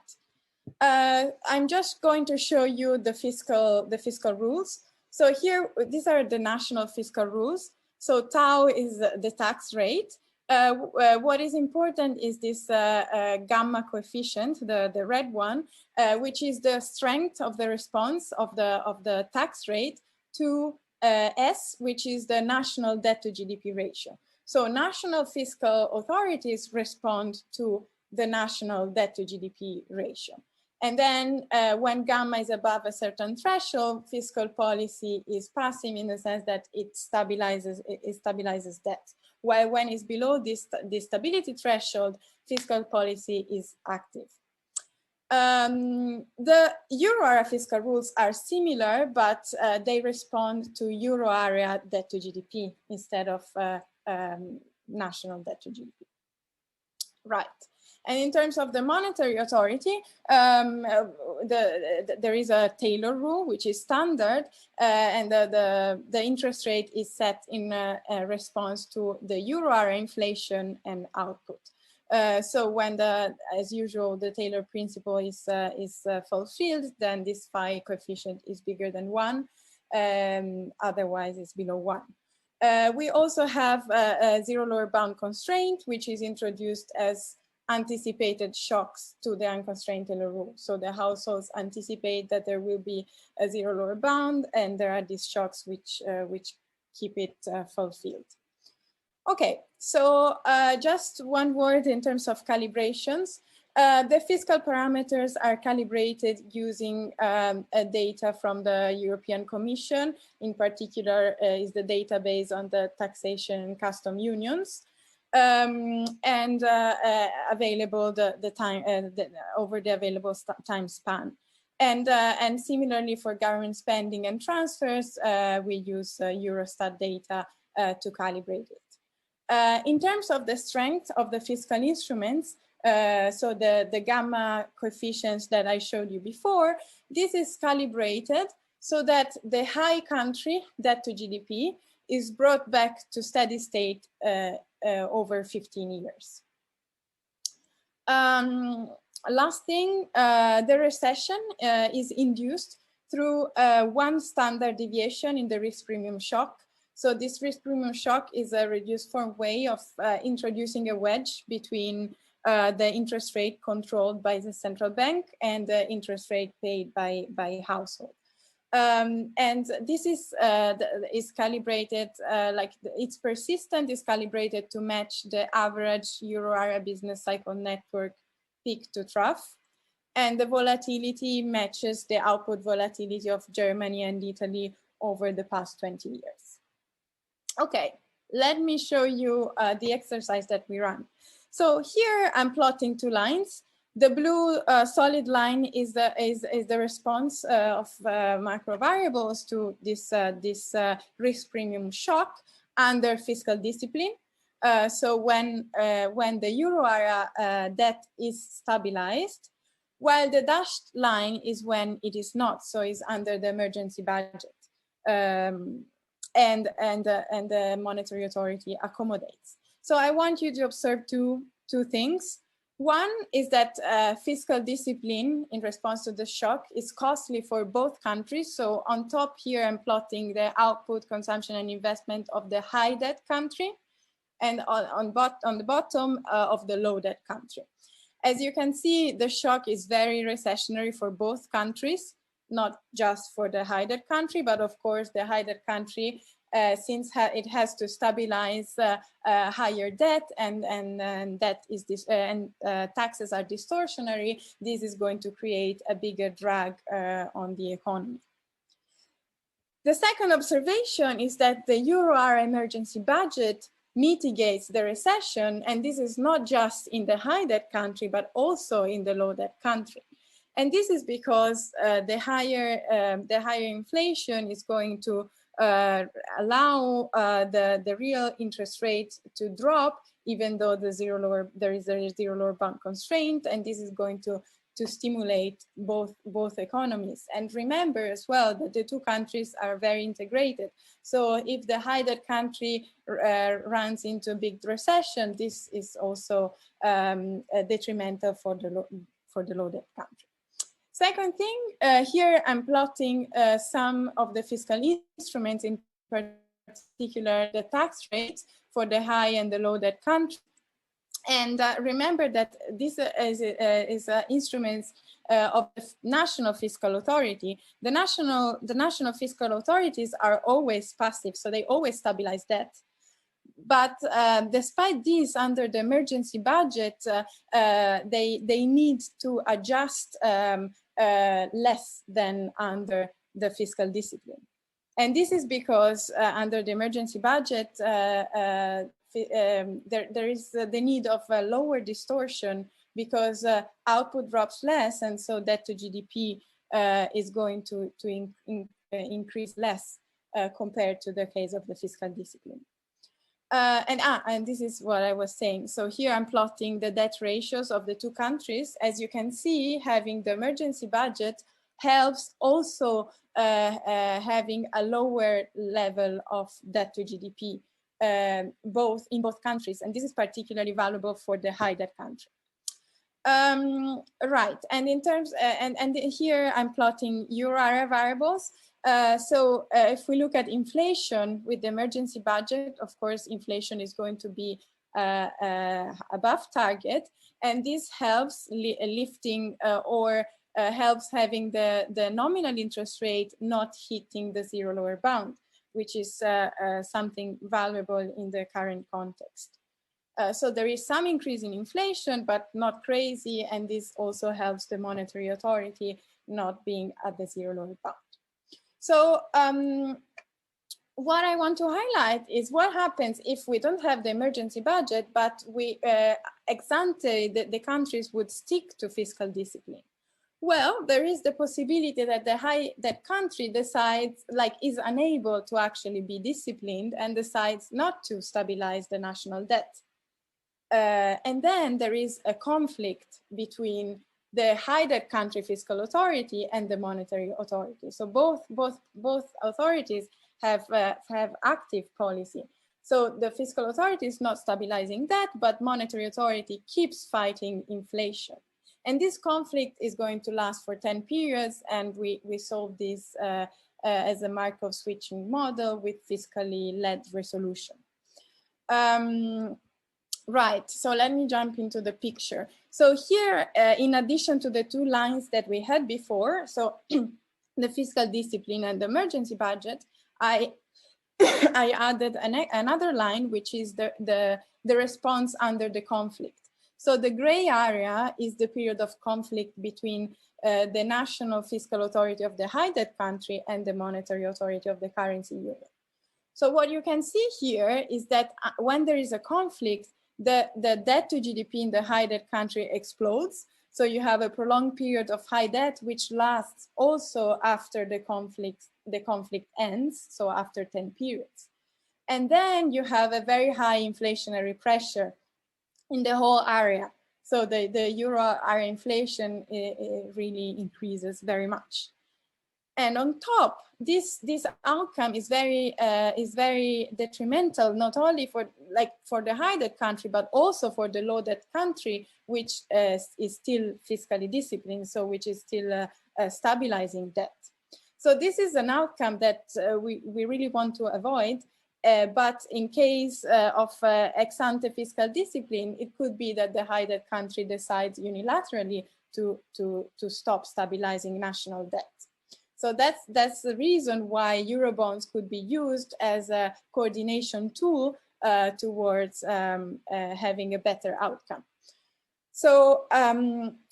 I'm just going to show you the fiscal rules. So here, these are the national fiscal rules. So tau is the tax rate. What is important is this gamma coefficient, the red one, which is the strength of the response of the tax rate to S, which is the national debt to GDP ratio. So national fiscal authorities respond to the national debt to GDP ratio. And then when gamma is above a certain threshold, fiscal policy is passive in the sense that it stabilizes debt. While when it's below this stability threshold, fiscal policy is active. The euro area fiscal rules are similar, but they respond to euro area debt to GDP instead of national debt to GDP. Right. And in terms of the monetary authority, there is a Taylor rule, which is standard, and the interest rate is set in response to the euro area inflation and output. So when as usual, the Taylor principle is fulfilled, then this phi coefficient is bigger than 1. Otherwise, it's below 1. We also have a zero lower bound constraint, which is introduced as anticipated shocks to the unconstrained Taylor rule. So the households anticipate that there will be a zero lower bound, and there are these shocks which keep it fulfilled. Okay, so just one word in terms of calibrations. The fiscal parameters are calibrated using data from the European Commission. In particular, is the database on the taxation and custom unions, and available over the available time span. And similarly for government spending and transfers, we use Eurostat data to calibrate it. In terms of the strength of the fiscal instruments, so the gamma coefficients that I showed you before, this is calibrated so that the high country debt to GDP is brought back to steady state over 15 years. Last thing, the recession is induced through one standard deviation in the risk premium shock. So this risk premium shock is a reduced form way of introducing a wedge between the interest rate controlled by the central bank and the interest rate paid by household. And this is calibrated, it's persistent, is calibrated to match the average Euro area business cycle network peak to trough. And the volatility matches the output volatility of Germany and Italy over the past 20 years. Okay, let me show you the exercise that we run. So here I'm plotting two lines. The blue solid line is the response of macro variables to this risk premium shock under fiscal discipline. So when the euro area debt is stabilized, while the dashed line is when it is not, so is under the emergency budget, and the monetary authority accommodates. So I want you to observe two things. One is that fiscal discipline in response to the shock is costly for both countries. So on top here, I'm plotting the output, consumption, and investment of the high debt country, and on the bottom of the low debt country. As you can see, the shock is very recessionary for both countries, not just for the high debt country, but of course the high debt country, since it has to stabilize higher debt and debt is taxes are distortionary, this is going to create a bigger drag on the economy. The second observation is that the euro area emergency budget mitigates the recession, and this is not just in the high debt country, but also in the low debt country. And this is because the higher inflation is going to allow the real interest rate to drop, even though there is a zero lower bound constraint, and this is going to stimulate both economies. And remember as well that the two countries are very integrated. So if the high debt country runs into a big recession, this is also detrimental for the low debt country. Second thing, here I'm plotting some of the fiscal instruments, in particular the tax rates for the high and the low debt country. And remember that this is instruments of the national fiscal authority. The national fiscal authorities are always passive, so they always stabilize debt. But despite this, under the emergency budget, they need to adjust less than under the fiscal discipline. And this is because under the emergency budget, there is the need of a lower distortion because output drops less, and so debt to GDP is going to increase less compared to the case of the fiscal discipline. And this is what I was saying. So here I'm plotting the debt ratios of the two countries. As you can see, having the emergency budget helps also having a lower level of debt to GDP both in both countries, and this is particularly valuable for the high debt country. Right, and in terms, and here I'm plotting euro area variables. If we look at inflation with the emergency budget, of course, inflation is going to be above target, and this helps lifting or helps having the nominal interest rate not hitting the zero lower bound, which is something valuable in the current context. So there is some increase in inflation, but not crazy, and this also helps the monetary authority not being at the zero lower bound. So what I want to highlight is what happens if we don't have the emergency budget, but we ex ante the countries would stick to fiscal discipline. Well, there is the possibility that that country decides, like, is unable to actually be disciplined and decides not to stabilize the national debt. And then there is a conflict between the high debt country fiscal authority and the monetary authority. So both authorities have active policy. So the fiscal authority is not stabilizing debt, but monetary authority keeps fighting inflation. And this conflict is going to last for 10 periods, and we solve this as a Markov switching model with fiscally led resolution. Right, so let me jump into the picture. So here, in addition to the two lines that we had before, so the fiscal discipline and the emergency budget, I added another line, which is the response under the conflict. So the gray area is the period of conflict between the national fiscal authority of the high debt country and the monetary authority of the currency union. So what you can see here is that when there is a conflict, the debt to GDP in the high debt country explodes. So you have a prolonged period of high debt, which lasts also after the conflict ends, so after 10 periods. And then you have a very high inflationary pressure in the whole area. So the euro area inflation really increases very much. And on top, this outcome is very detrimental, not only for the high debt country, but also for the low debt country, which is still fiscally disciplined, so which is still stabilizing debt. So this is an outcome that we really want to avoid. But in case of ex ante fiscal discipline, it could be that the high debt country decides unilaterally to stop stabilizing national debt. So that's the reason why Eurobonds could be used as a coordination tool towards having a better outcome. So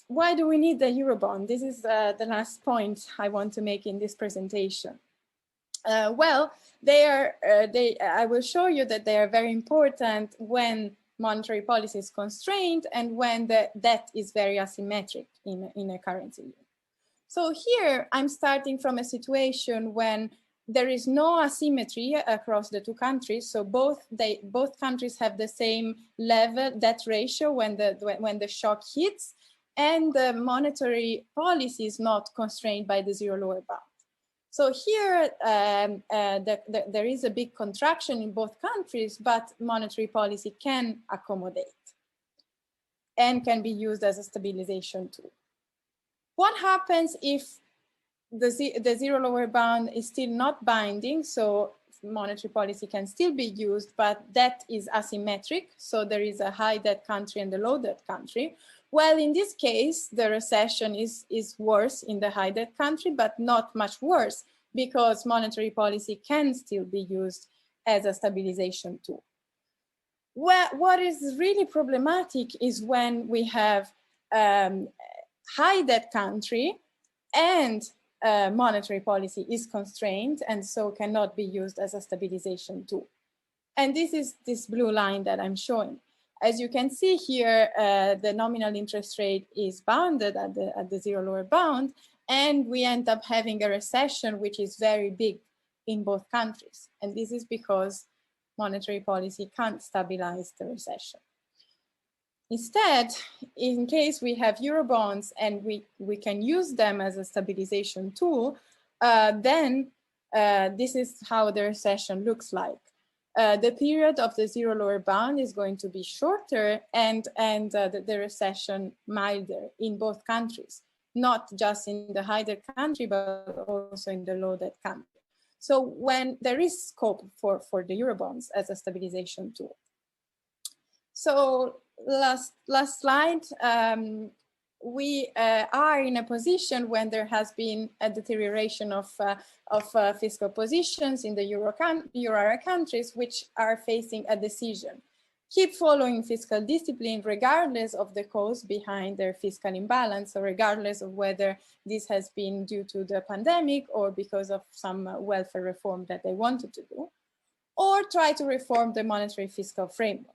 why do we need the Eurobond? This is the last point I want to make in this presentation. Well, I will show you that they are very important when monetary policy is constrained and when the debt is very asymmetric in a currency union. So here I'm starting from a situation when there is no asymmetry across the two countries. So both countries have the same level debt ratio when the shock hits, and the monetary policy is not constrained by the zero lower bound. So here there is a big contraction in both countries, but monetary policy can accommodate and can be used as a stabilization tool. What happens if the zero lower bound is still not binding? So monetary policy can still be used, but debt is asymmetric. So there is a high debt country and a low debt country. Well, in this case, the recession is worse in the high debt country, but not much worse, because monetary policy can still be used as a stabilization tool. Well, what is really problematic is when we have high debt country and monetary policy is constrained and so cannot be used as a stabilization tool. And this is this blue line that I'm showing. As you can see here, the nominal interest rate is bounded at the zero lower bound, and we end up having a recession which is very big in both countries. And this is because monetary policy can't stabilize the recession. Instead, in case we have Eurobonds and we can use them as a stabilization tool, then this is how the recession looks like. the period of the zero lower bound is going to be shorter and the recession milder in both countries, not just in the high debt country, but also in the low debt country. So when there is scope for the Eurobonds as a stabilization tool. So last slide, we are in a position when there has been a deterioration of fiscal positions in the euro area countries, which are facing a decision. Keep following fiscal discipline regardless of the cause behind their fiscal imbalance, or regardless of whether this has been due to the pandemic or because of some welfare reform that they wanted to do, or try to reform the monetary fiscal framework.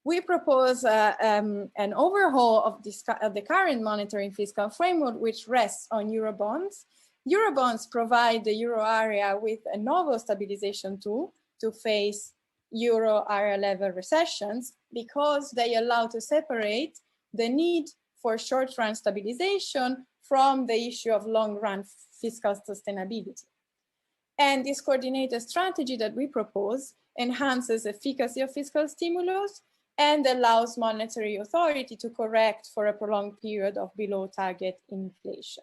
We propose an overhaul of the current monetary and fiscal framework, which rests on Eurobonds. Eurobonds provide the euro area with a novel stabilization tool to face euro area level recessions, because they allow to separate the need for short-run stabilization from the issue of long-run fiscal sustainability. And this coordinated strategy that we propose enhances efficacy of fiscal stimulus and allows monetary authority to correct for a prolonged period of below target inflation.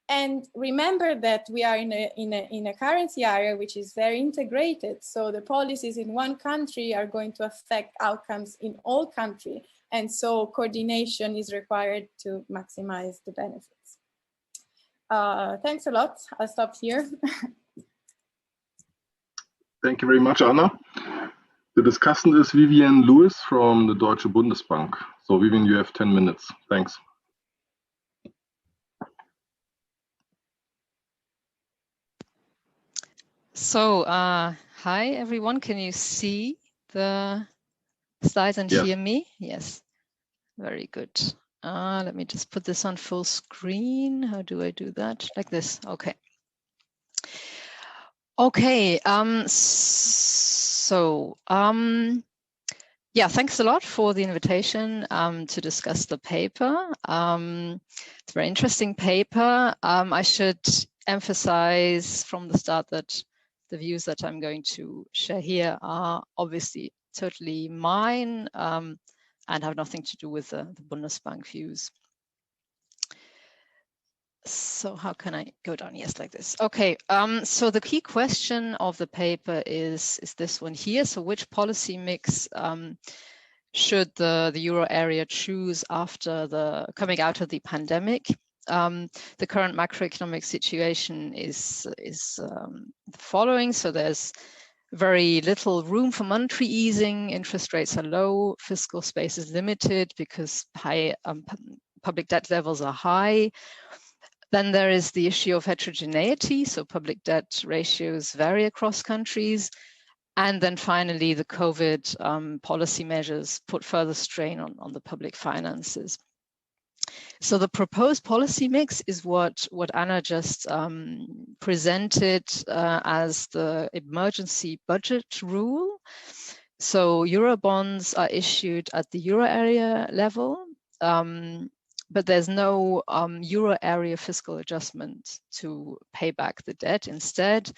And remember that we are in a currency area which is very integrated. So the policies in one country are going to affect outcomes in all countries. And so coordination is required to maximize the benefits. Thanks a lot. I'll stop here. Thank you very much, Anna. The discussant is Vivian Lewis from the Deutsche Bundesbank. So Vivian, you have 10 minutes. Thanks. So, hi everyone. Can you see the slides and hear me? Yes, very good. Let me just put this on full screen. How do I do that? Like this. Okay. Okay. Yeah, thanks a lot for the invitation to discuss the paper. It's a very interesting paper. I should emphasize from the start that the views that I'm going to share here are obviously totally mine and have nothing to do with the Bundesbank views. So how can I go down? Yes, like this. Okay, so the key question of the paper is this one here. So which policy mix should the euro area choose after coming out of the pandemic? The current macroeconomic situation is the following. So there's very little room for monetary easing. Interest rates are low. Fiscal space is limited because high public debt levels are high. Then there is the issue of heterogeneity. So public debt ratios vary across countries. And then finally, the COVID policy measures put further strain on the public finances. So the proposed policy mix is what Anna just presented as the emergency budget rule. So Eurobonds are issued at the euro area level, but there's no euro area fiscal adjustment to pay back the debt. Instead,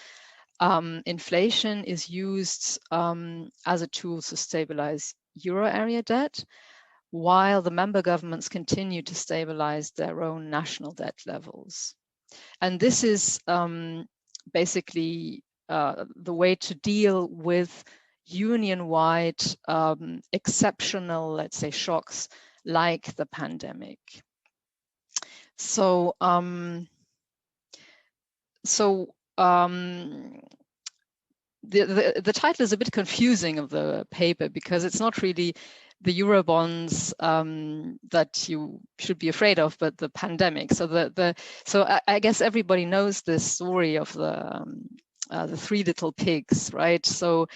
inflation is used as a tool to stabilize euro area debt, while the member governments continue to stabilize their own national debt levels. And this is basically the way to deal with union-wide exceptional, let's say, shocks like the pandemic. So, the title is a bit confusing of the paper because it's not really the Eurobonds that you should be afraid of, but the pandemic. So so I guess everybody knows this story of the three little pigs, right? So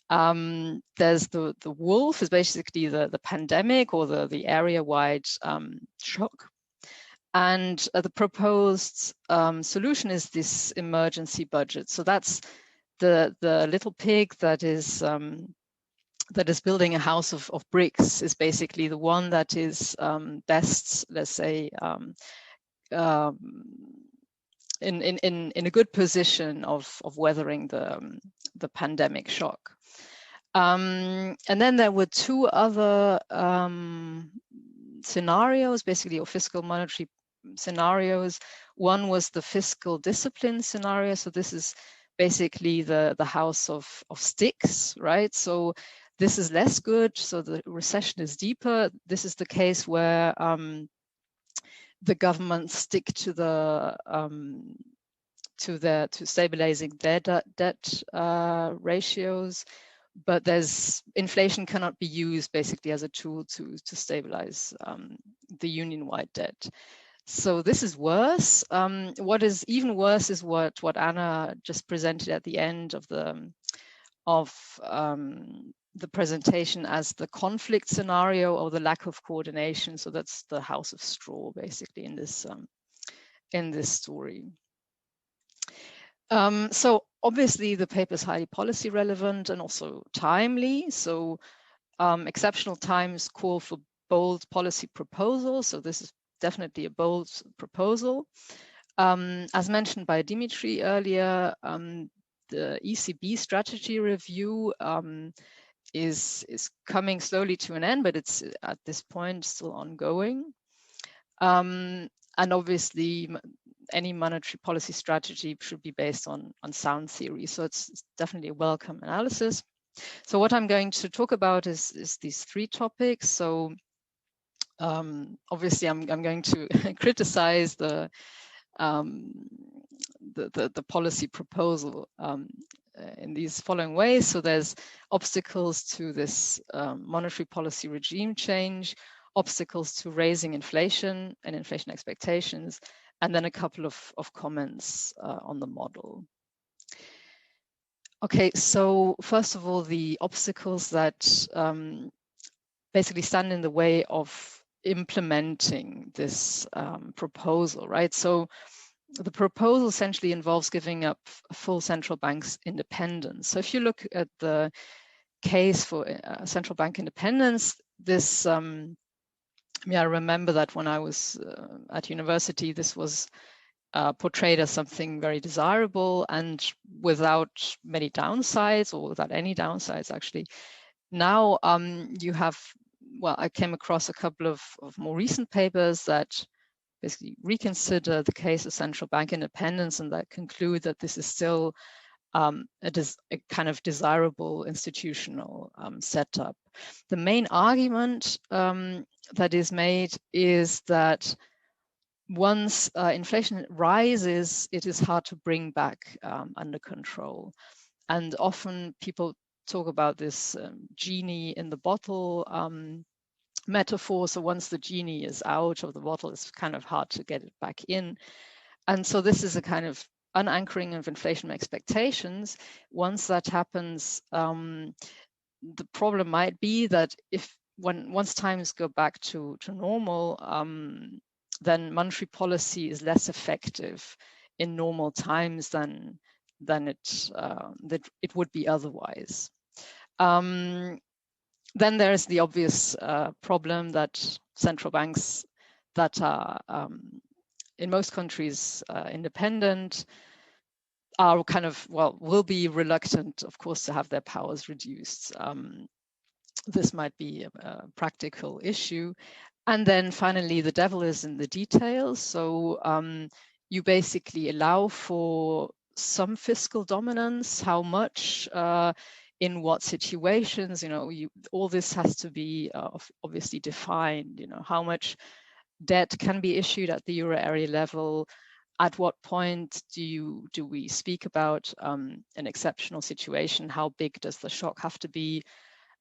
there's the wolf is basically the pandemic or the area-wide shock. And the proposed solution is this emergency budget. So that's the little pig that is building a house of bricks, is basically the one that is best, let's say, in a good position of weathering the pandemic shock. And then there were two other scenarios, basically, or fiscal monetary scenarios. One was the fiscal discipline scenario. So this is basically the house of sticks, right? So this is less good. So the recession is deeper. This is the case where the government stick to the to stabilizing their debt ratios, but there's inflation cannot be used basically as a tool to stabilize the union-wide debt. So this is worse. What is even worse is what Anna just presented at the end of the presentation as the conflict scenario or the lack of coordination. So that's the house of straw basically in this story. So obviously the paper is highly policy relevant and also timely. So exceptional times call for bold policy proposals. So this is definitely a bold proposal. As mentioned by Dmitry earlier, the ECB strategy review is coming slowly to an end, but it's at this point still ongoing. And obviously, any monetary policy strategy should be based on sound theory. So it's definitely a welcome analysis. So what I'm going to talk about is these three topics. So obviously, I'm going to criticize the policy proposal in these following ways. So there's obstacles to this monetary policy regime change, obstacles to raising inflation and inflation expectations, and then a couple of comments on the model. Okay, so first of all, the obstacles that basically stand in the way of implementing this proposal, right? So the proposal essentially involves giving up full central bank's independence. So if you look at the case for central bank independence, this, I remember that when I was at university, this was portrayed as something very desirable and without many downsides, or without any downsides actually. Now you have, well, I came across a couple of more recent papers that basically reconsider the case of central bank independence and that conclude that this is still a kind of desirable institutional setup. The main argument that is made is that once inflation rises, it is hard to bring back under control. And often people talk about this genie in the bottle metaphor. So once the genie is out of the bottle, it's kind of hard to get it back in. And so this is a kind of unanchoring of inflation expectations. Once that happens, the problem might be that once times go back to normal, then monetary policy is less effective in normal times than it would be otherwise. Then there's the obvious problem that central banks that are in most countries independent are kind of, well, will be reluctant, of course, to have their powers reduced. This might be a practical issue. And then finally, the devil is in the details. So you basically allow for some fiscal dominance, how much, in what situations, all this has to be obviously defined, how much debt can be issued at the euro area level, at what point do we speak about an exceptional situation, how big does the shock have to be,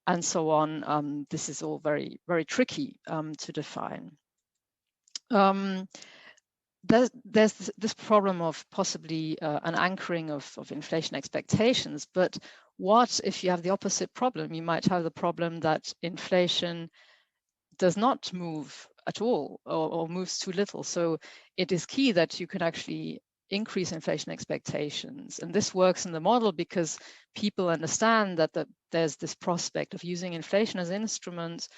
and so on. This is all very, very tricky to define. There's this problem of possibly an anchoring of inflation expectations, but what if you have the opposite problem? You might have the problem that inflation does not move at all or moves too little. So it is key that you can actually increase inflation expectations. And this works in the model because people understand that there's this prospect of using inflation as an instrument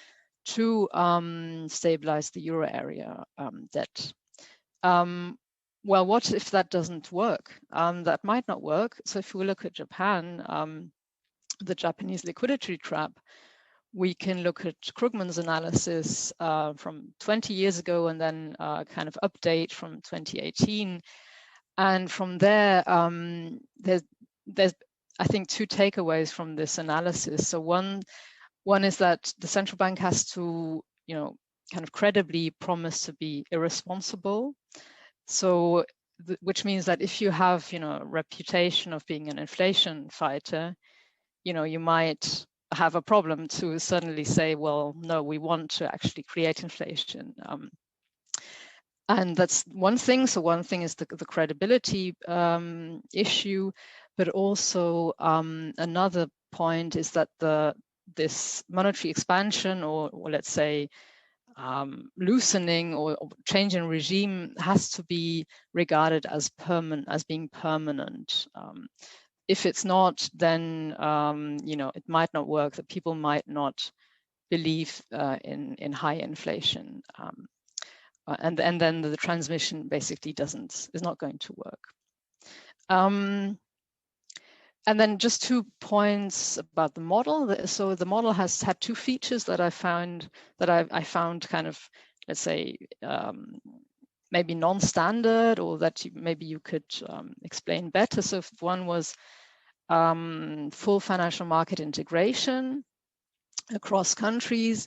to stabilize the euro area debt. Well, what if that doesn't work? That might not work. So if we look at Japan, the Japanese liquidity trap, we can look at Krugman's analysis from 20 years ago and then kind of update from 2018. And from there, there's I think 2 takeaways from this analysis. So one is that the central bank has to, kind of credibly promise to be irresponsible. So, which means that if you have, a reputation of being an inflation fighter, you might have a problem to suddenly say, well, no, we want to actually create inflation. And that's one thing. So one thing is the credibility issue, but also another point is that this monetary expansion, or let's say loosening or change in regime, has to be regarded as being permanent. If it's not, then it might not work. That people might not believe in high inflation, and then the transmission basically is not going to work. And then just 2 points about the model. So the model has had 2 features that I found kind of, let's say, maybe non-standard, or that maybe you could explain better. So one was full financial market integration across countries.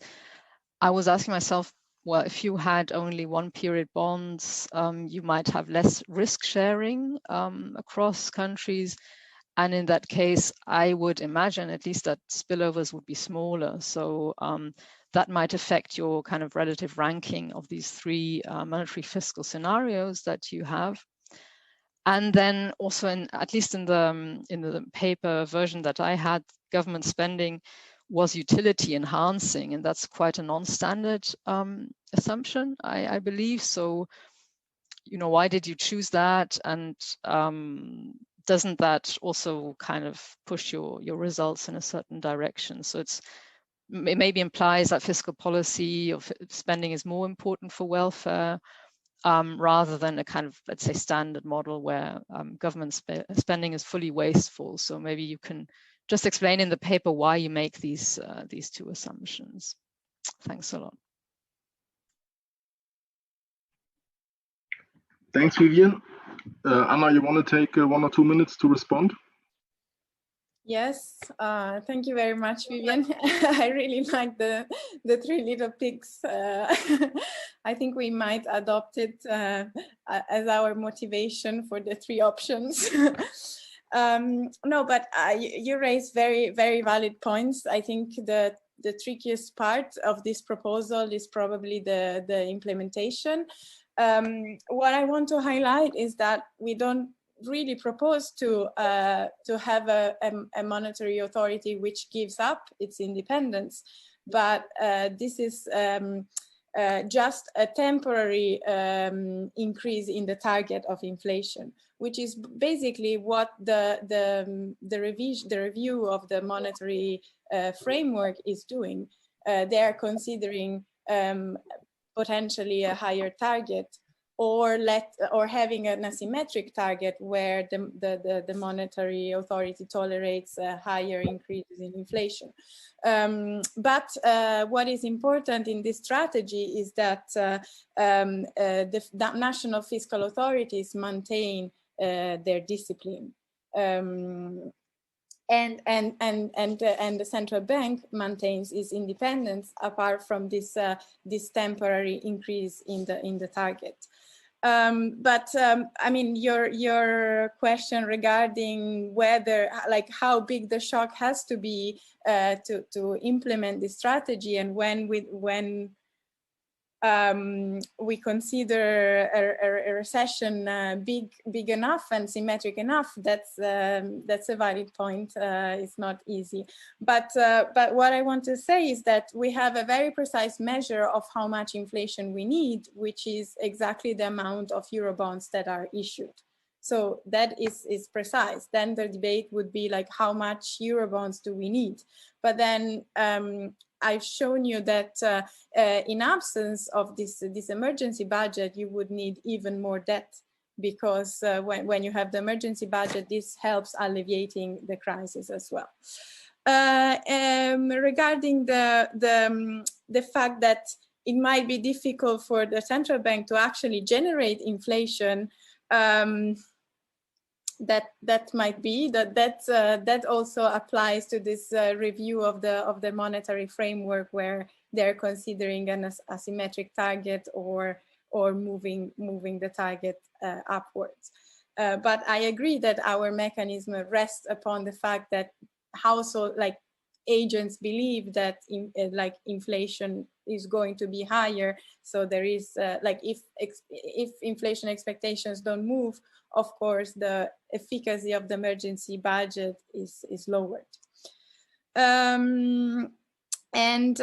I was asking myself, well, if you had only 1 period bonds, you might have less risk sharing across countries. And in that case, I would imagine at least that spillovers would be smaller. So that might affect your kind of relative ranking of these 3 monetary fiscal scenarios that you have. And then also, at least in the paper version that I had, government spending was utility enhancing, and that's quite a non-standard assumption, I believe. So, why did you choose that? And doesn't that also kind of push your results in a certain direction? So it maybe implies that fiscal policy or spending is more important for welfare, rather than a kind of, let's say, standard model where government spending is fully wasteful. So maybe you can just explain in the paper why you make these 2 assumptions. Thanks a lot. Thanks, Vivian. Anna, you want to take 1 or 2 minutes to respond? Yes, thank you very much, Vivian. I really like the 3 little pigs. I think we might adopt it as our motivation for the 3 options. No, but you raise very, very valid points. I think the trickiest part of this proposal is probably the implementation. What I want to highlight is that we don't really propose to have a monetary authority which gives up its independence, but this is just a temporary increase in the target of inflation, which is basically what the review of the monetary framework is doing. They are considering potentially a higher target, or having an asymmetric target where the monetary authority tolerates higher increases in inflation. But what is important in this strategy is that the national fiscal authorities maintain their discipline. And the central bank maintains its independence apart from this temporary increase in the target. I mean, your question regarding whether, like, how big the shock has to be to implement this strategy, and when we consider a recession big enough and symmetric enough, that's a valid point. It's not easy, but what I want to say is that we have a very precise measure of how much inflation we need, which is exactly the amount of Eurobonds that are issued. So that is precise. Then the debate would be like, how much Eurobonds do we need? But then I've shown you that in absence of this emergency budget, you would need even more debt, because when you have the emergency budget, this helps alleviating the crisis as well. Regarding the fact that it might be difficult for the central bank to actually generate inflation, that might be that also applies to this review of the monetary framework, where they're considering an asymmetric target or moving the target upwards. But I agree that our mechanism rests upon the fact that household, like agents, believe that inflation is going to be higher. So there is if inflation expectations don't move, of course the efficacy of the emergency budget is lowered. In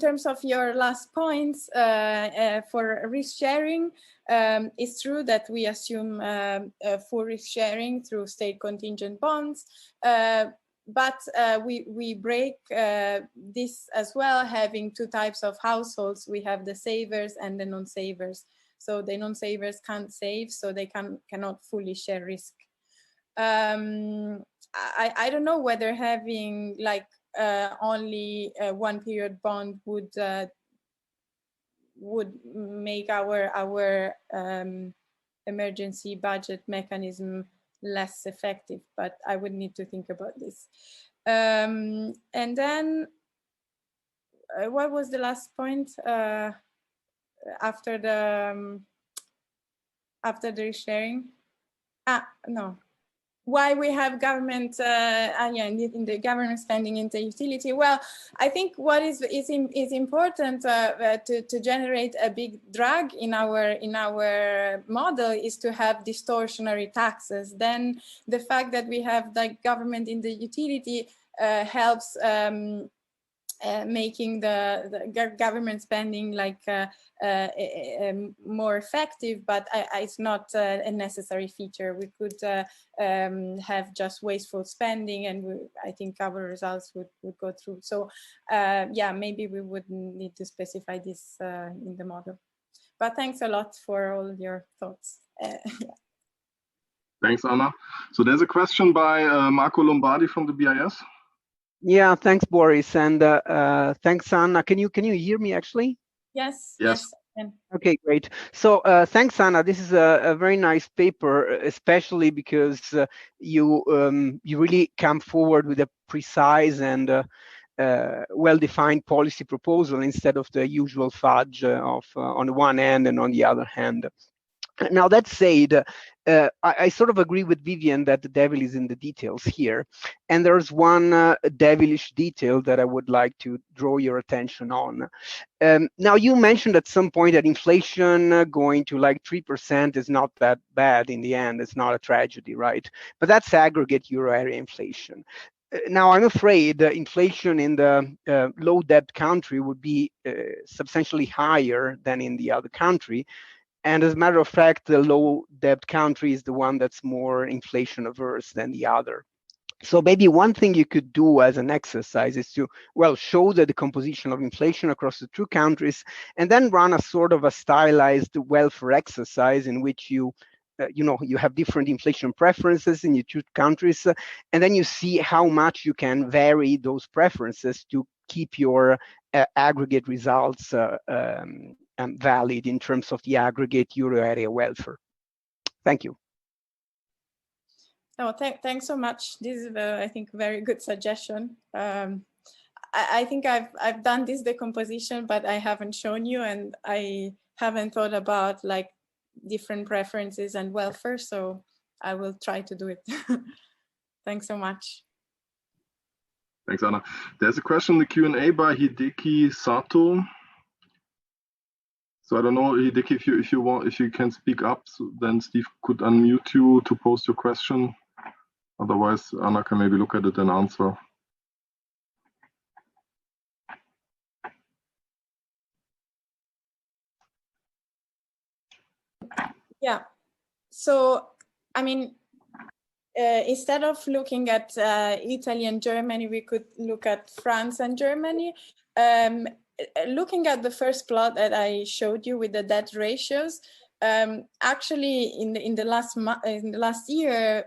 terms of your last points, for risk sharing, it's true that we assume full risk sharing through state contingent bonds, but we break this as well, having two types of households. We have the savers and the non-savers. So the non-savers can't save, so they cannot fully share risk. I don't know whether having only one period bond would make our emergency budget mechanism less effective, but I would need to think about this. And then what was the last point after the sharing? No. Why we have government in the government spending into utility? Well, I think what is important to generate a big drag in our model is to have distortionary taxes. Then the fact that we have government in the utility helps making the government spending more effective, but it's not a necessary feature. We could have just wasteful spending, and I think our results would go through. So maybe we would need to specify this in the model. But thanks a lot for all your thoughts. Thanks, Anna. So there's a question by Marco Lombardi from the BIS. Yeah, thanks, Boris, and thanks, Anna. Can you hear me actually? Yes. Okay, great. So thanks, Anna. This is a very nice paper, especially because you really come forward with a precise and well-defined policy proposal instead of the usual fudge of on the one hand and on the other hand. Now, that said, I sort of agree with Vivian that the devil is in the details here. And there's one devilish detail that I would like to draw your attention on. Now, you mentioned at some point that inflation going to 3% is not that bad in the end. It's not a tragedy, right? But that's aggregate euro area inflation. Now, I'm afraid inflation in the low debt country would be substantially higher than in the other country. And as a matter of fact, the low debt country is the one that's more inflation averse than the other. So maybe one thing you could do as an exercise is to, show the composition of inflation across the two countries, and then run a sort of a stylized welfare exercise in which you have different inflation preferences in your two countries, and then you see how much you can vary those preferences to keep your aggregate results valid in terms of the aggregate euro area welfare. Thank you. Oh, thanks so much. This is, I think, a very good suggestion. I think I've done this decomposition, but I haven't shown you, and I haven't thought about different preferences and welfare. So I will try to do it. Thanks so much. Thanks, Anna. There's a question in the Q&A by Hideki Sato. So I don't know, Hideki, if you can speak up, so then Steve could unmute you to post your question. Otherwise, Anna can maybe look at it and answer. Yeah. So, I mean, instead of looking at Italy and Germany, we could look at France and Germany. Looking at the first plot that I showed you with the debt ratios, actually in the last year,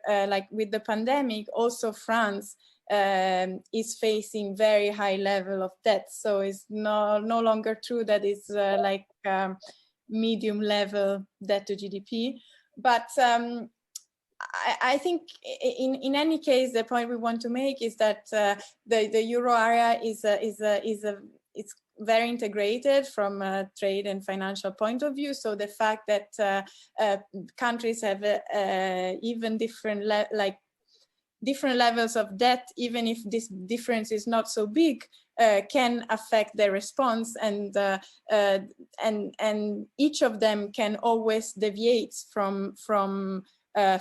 with the pandemic, also France is facing very high level of debt. So it's no longer true that it's like medium level debt to GDP. But I think in any case, the point we want to make is that the euro area is very integrated from a trade and financial point of view. So the fact that countries have even different levels of debt, even if this difference is not so big, can affect their response, and each of them can always deviate from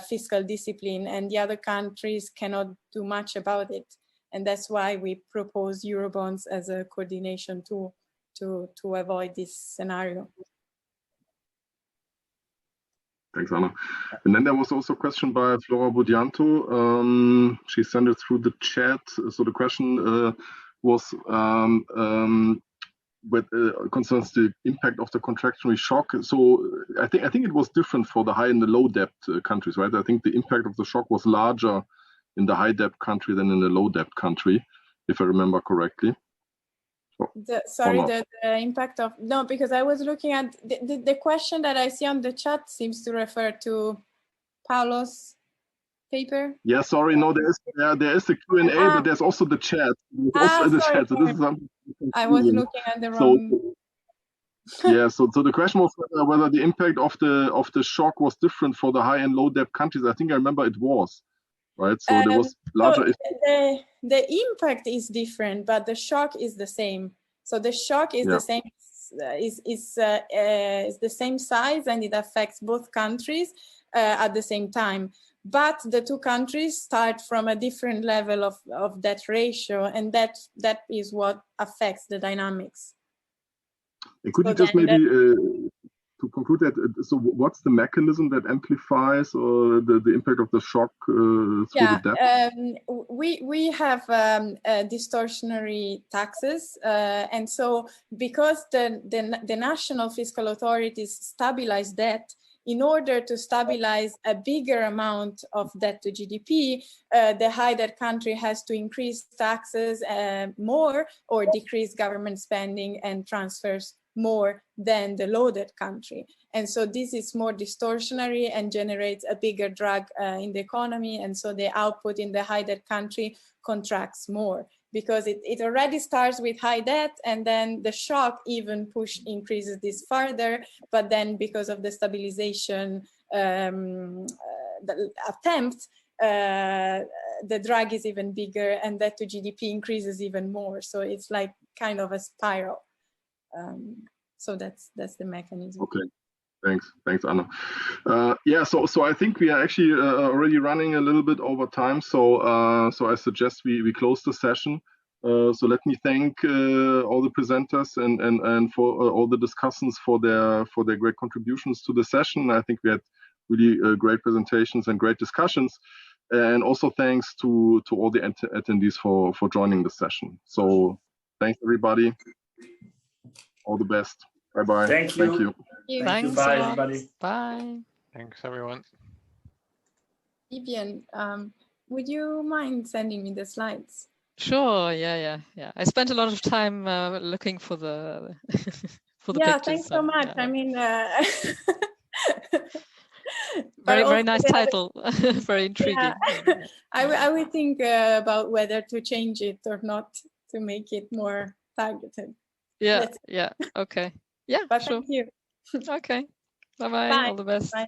fiscal discipline, and the other countries cannot do much about it. And that's why we propose Eurobonds as a coordination tool to avoid this scenario. Thanks, Anna. And then there was also a question by Flora Budianto. She sent it through the chat. So the question was concerns the impact of the contractionary shock. So I think it was different for the high and the low debt countries, right? I think the impact of the shock was larger in the high debt country than in the low debt country, if I remember correctly. The impact of, no, because I was looking at the question that I see on the chat seems to refer to Paolo's paper. Yeah, sorry, no, there is the Q&A, but there's also the chat. So this is something I was looking at the wrong. Yeah, so the question was whether the impact of the shock was different for the high and low debt countries. I think I remember it was. Right, so there was larger. So the impact is different, but the shock is the same. So the shock is the same, is the same size, and it affects both countries at the same time. But the two countries start from a different level of debt ratio, and that is what affects the dynamics. And could you just maybe to conclude that, so what's the mechanism that amplifies the impact of the shock through the debt? We have distortionary taxes, and so because the national fiscal authorities stabilize debt, in order to stabilize a bigger amount of debt to GDP, the high debt country has to increase taxes more or decrease government spending and transfers more than the low debt country. And so this is more distortionary and generates a bigger drag in the economy. And so the output in the high debt country contracts more because it already starts with high debt, and then the shock even increases this further. But then because of the stabilization the attempt, the drag is even bigger, and that to GDP increases even more. So it's like kind of a spiral. So that's the mechanism. Okay, thanks, Anna. So I think we are actually already running a little bit over time. So I suggest we close the session. So let me thank all the presenters and for all the discussants for their great contributions to the session. I think we had really great presentations and great discussions. And also thanks to all the attendees for joining the session. So thanks everybody. All the best. Bye-bye. Thank you. Thank you. Thanks. Bye, everybody. Bye. Thanks, everyone. Vivian, would you mind sending me the slides? Sure. Yeah. I spent a lot of time looking for the for the pictures. Thanks so much. Yeah. I mean, very nice title. Very intriguing. Yeah. I would think about whether to change it or not to make it more targeted. Yeah. Okay. Yeah. But sure. Thank you. Okay. Bye-bye. All the best. Bye.